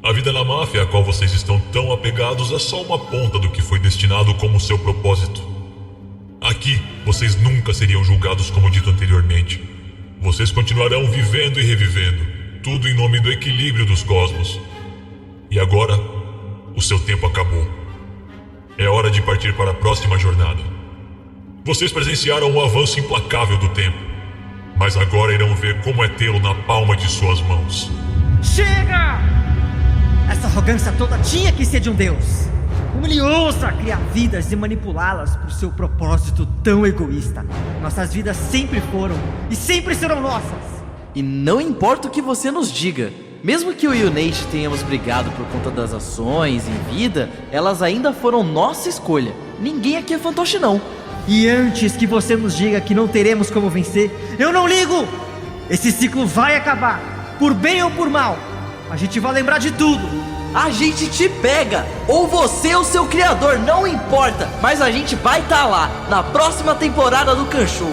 Speaker 16: A vida na máfia a qual vocês estão tão apegados é só uma ponta do que foi destinado como seu propósito. Aqui, vocês nunca seriam julgados como dito anteriormente. Vocês continuarão vivendo e revivendo, tudo em nome do equilíbrio dos cosmos. E agora, o seu tempo acabou. É hora de partir para a próxima jornada. Vocês presenciaram o avanço implacável do tempo, mas agora irão ver como é tê-lo na palma de suas mãos.
Speaker 2: Chega! Essa arrogância toda tinha que ser de um deus. Como ele ousa criar vidas e manipulá-las por seu propósito tão egoísta. Nossas vidas sempre foram e sempre serão nossas.
Speaker 1: E não importa o que você nos diga, mesmo que eu e o Nate tenhamos brigado por conta das ações em vida, elas ainda foram nossa escolha. Ninguém aqui é fantoche não.
Speaker 2: E antes que você nos diga que não teremos como vencer, eu não ligo! Esse ciclo vai acabar, por bem ou por mal. A gente vai lembrar de tudo.
Speaker 1: A gente te pega, ou você ou seu criador, não importa. Mas a gente vai estar lá, na próxima temporada do Kanshou.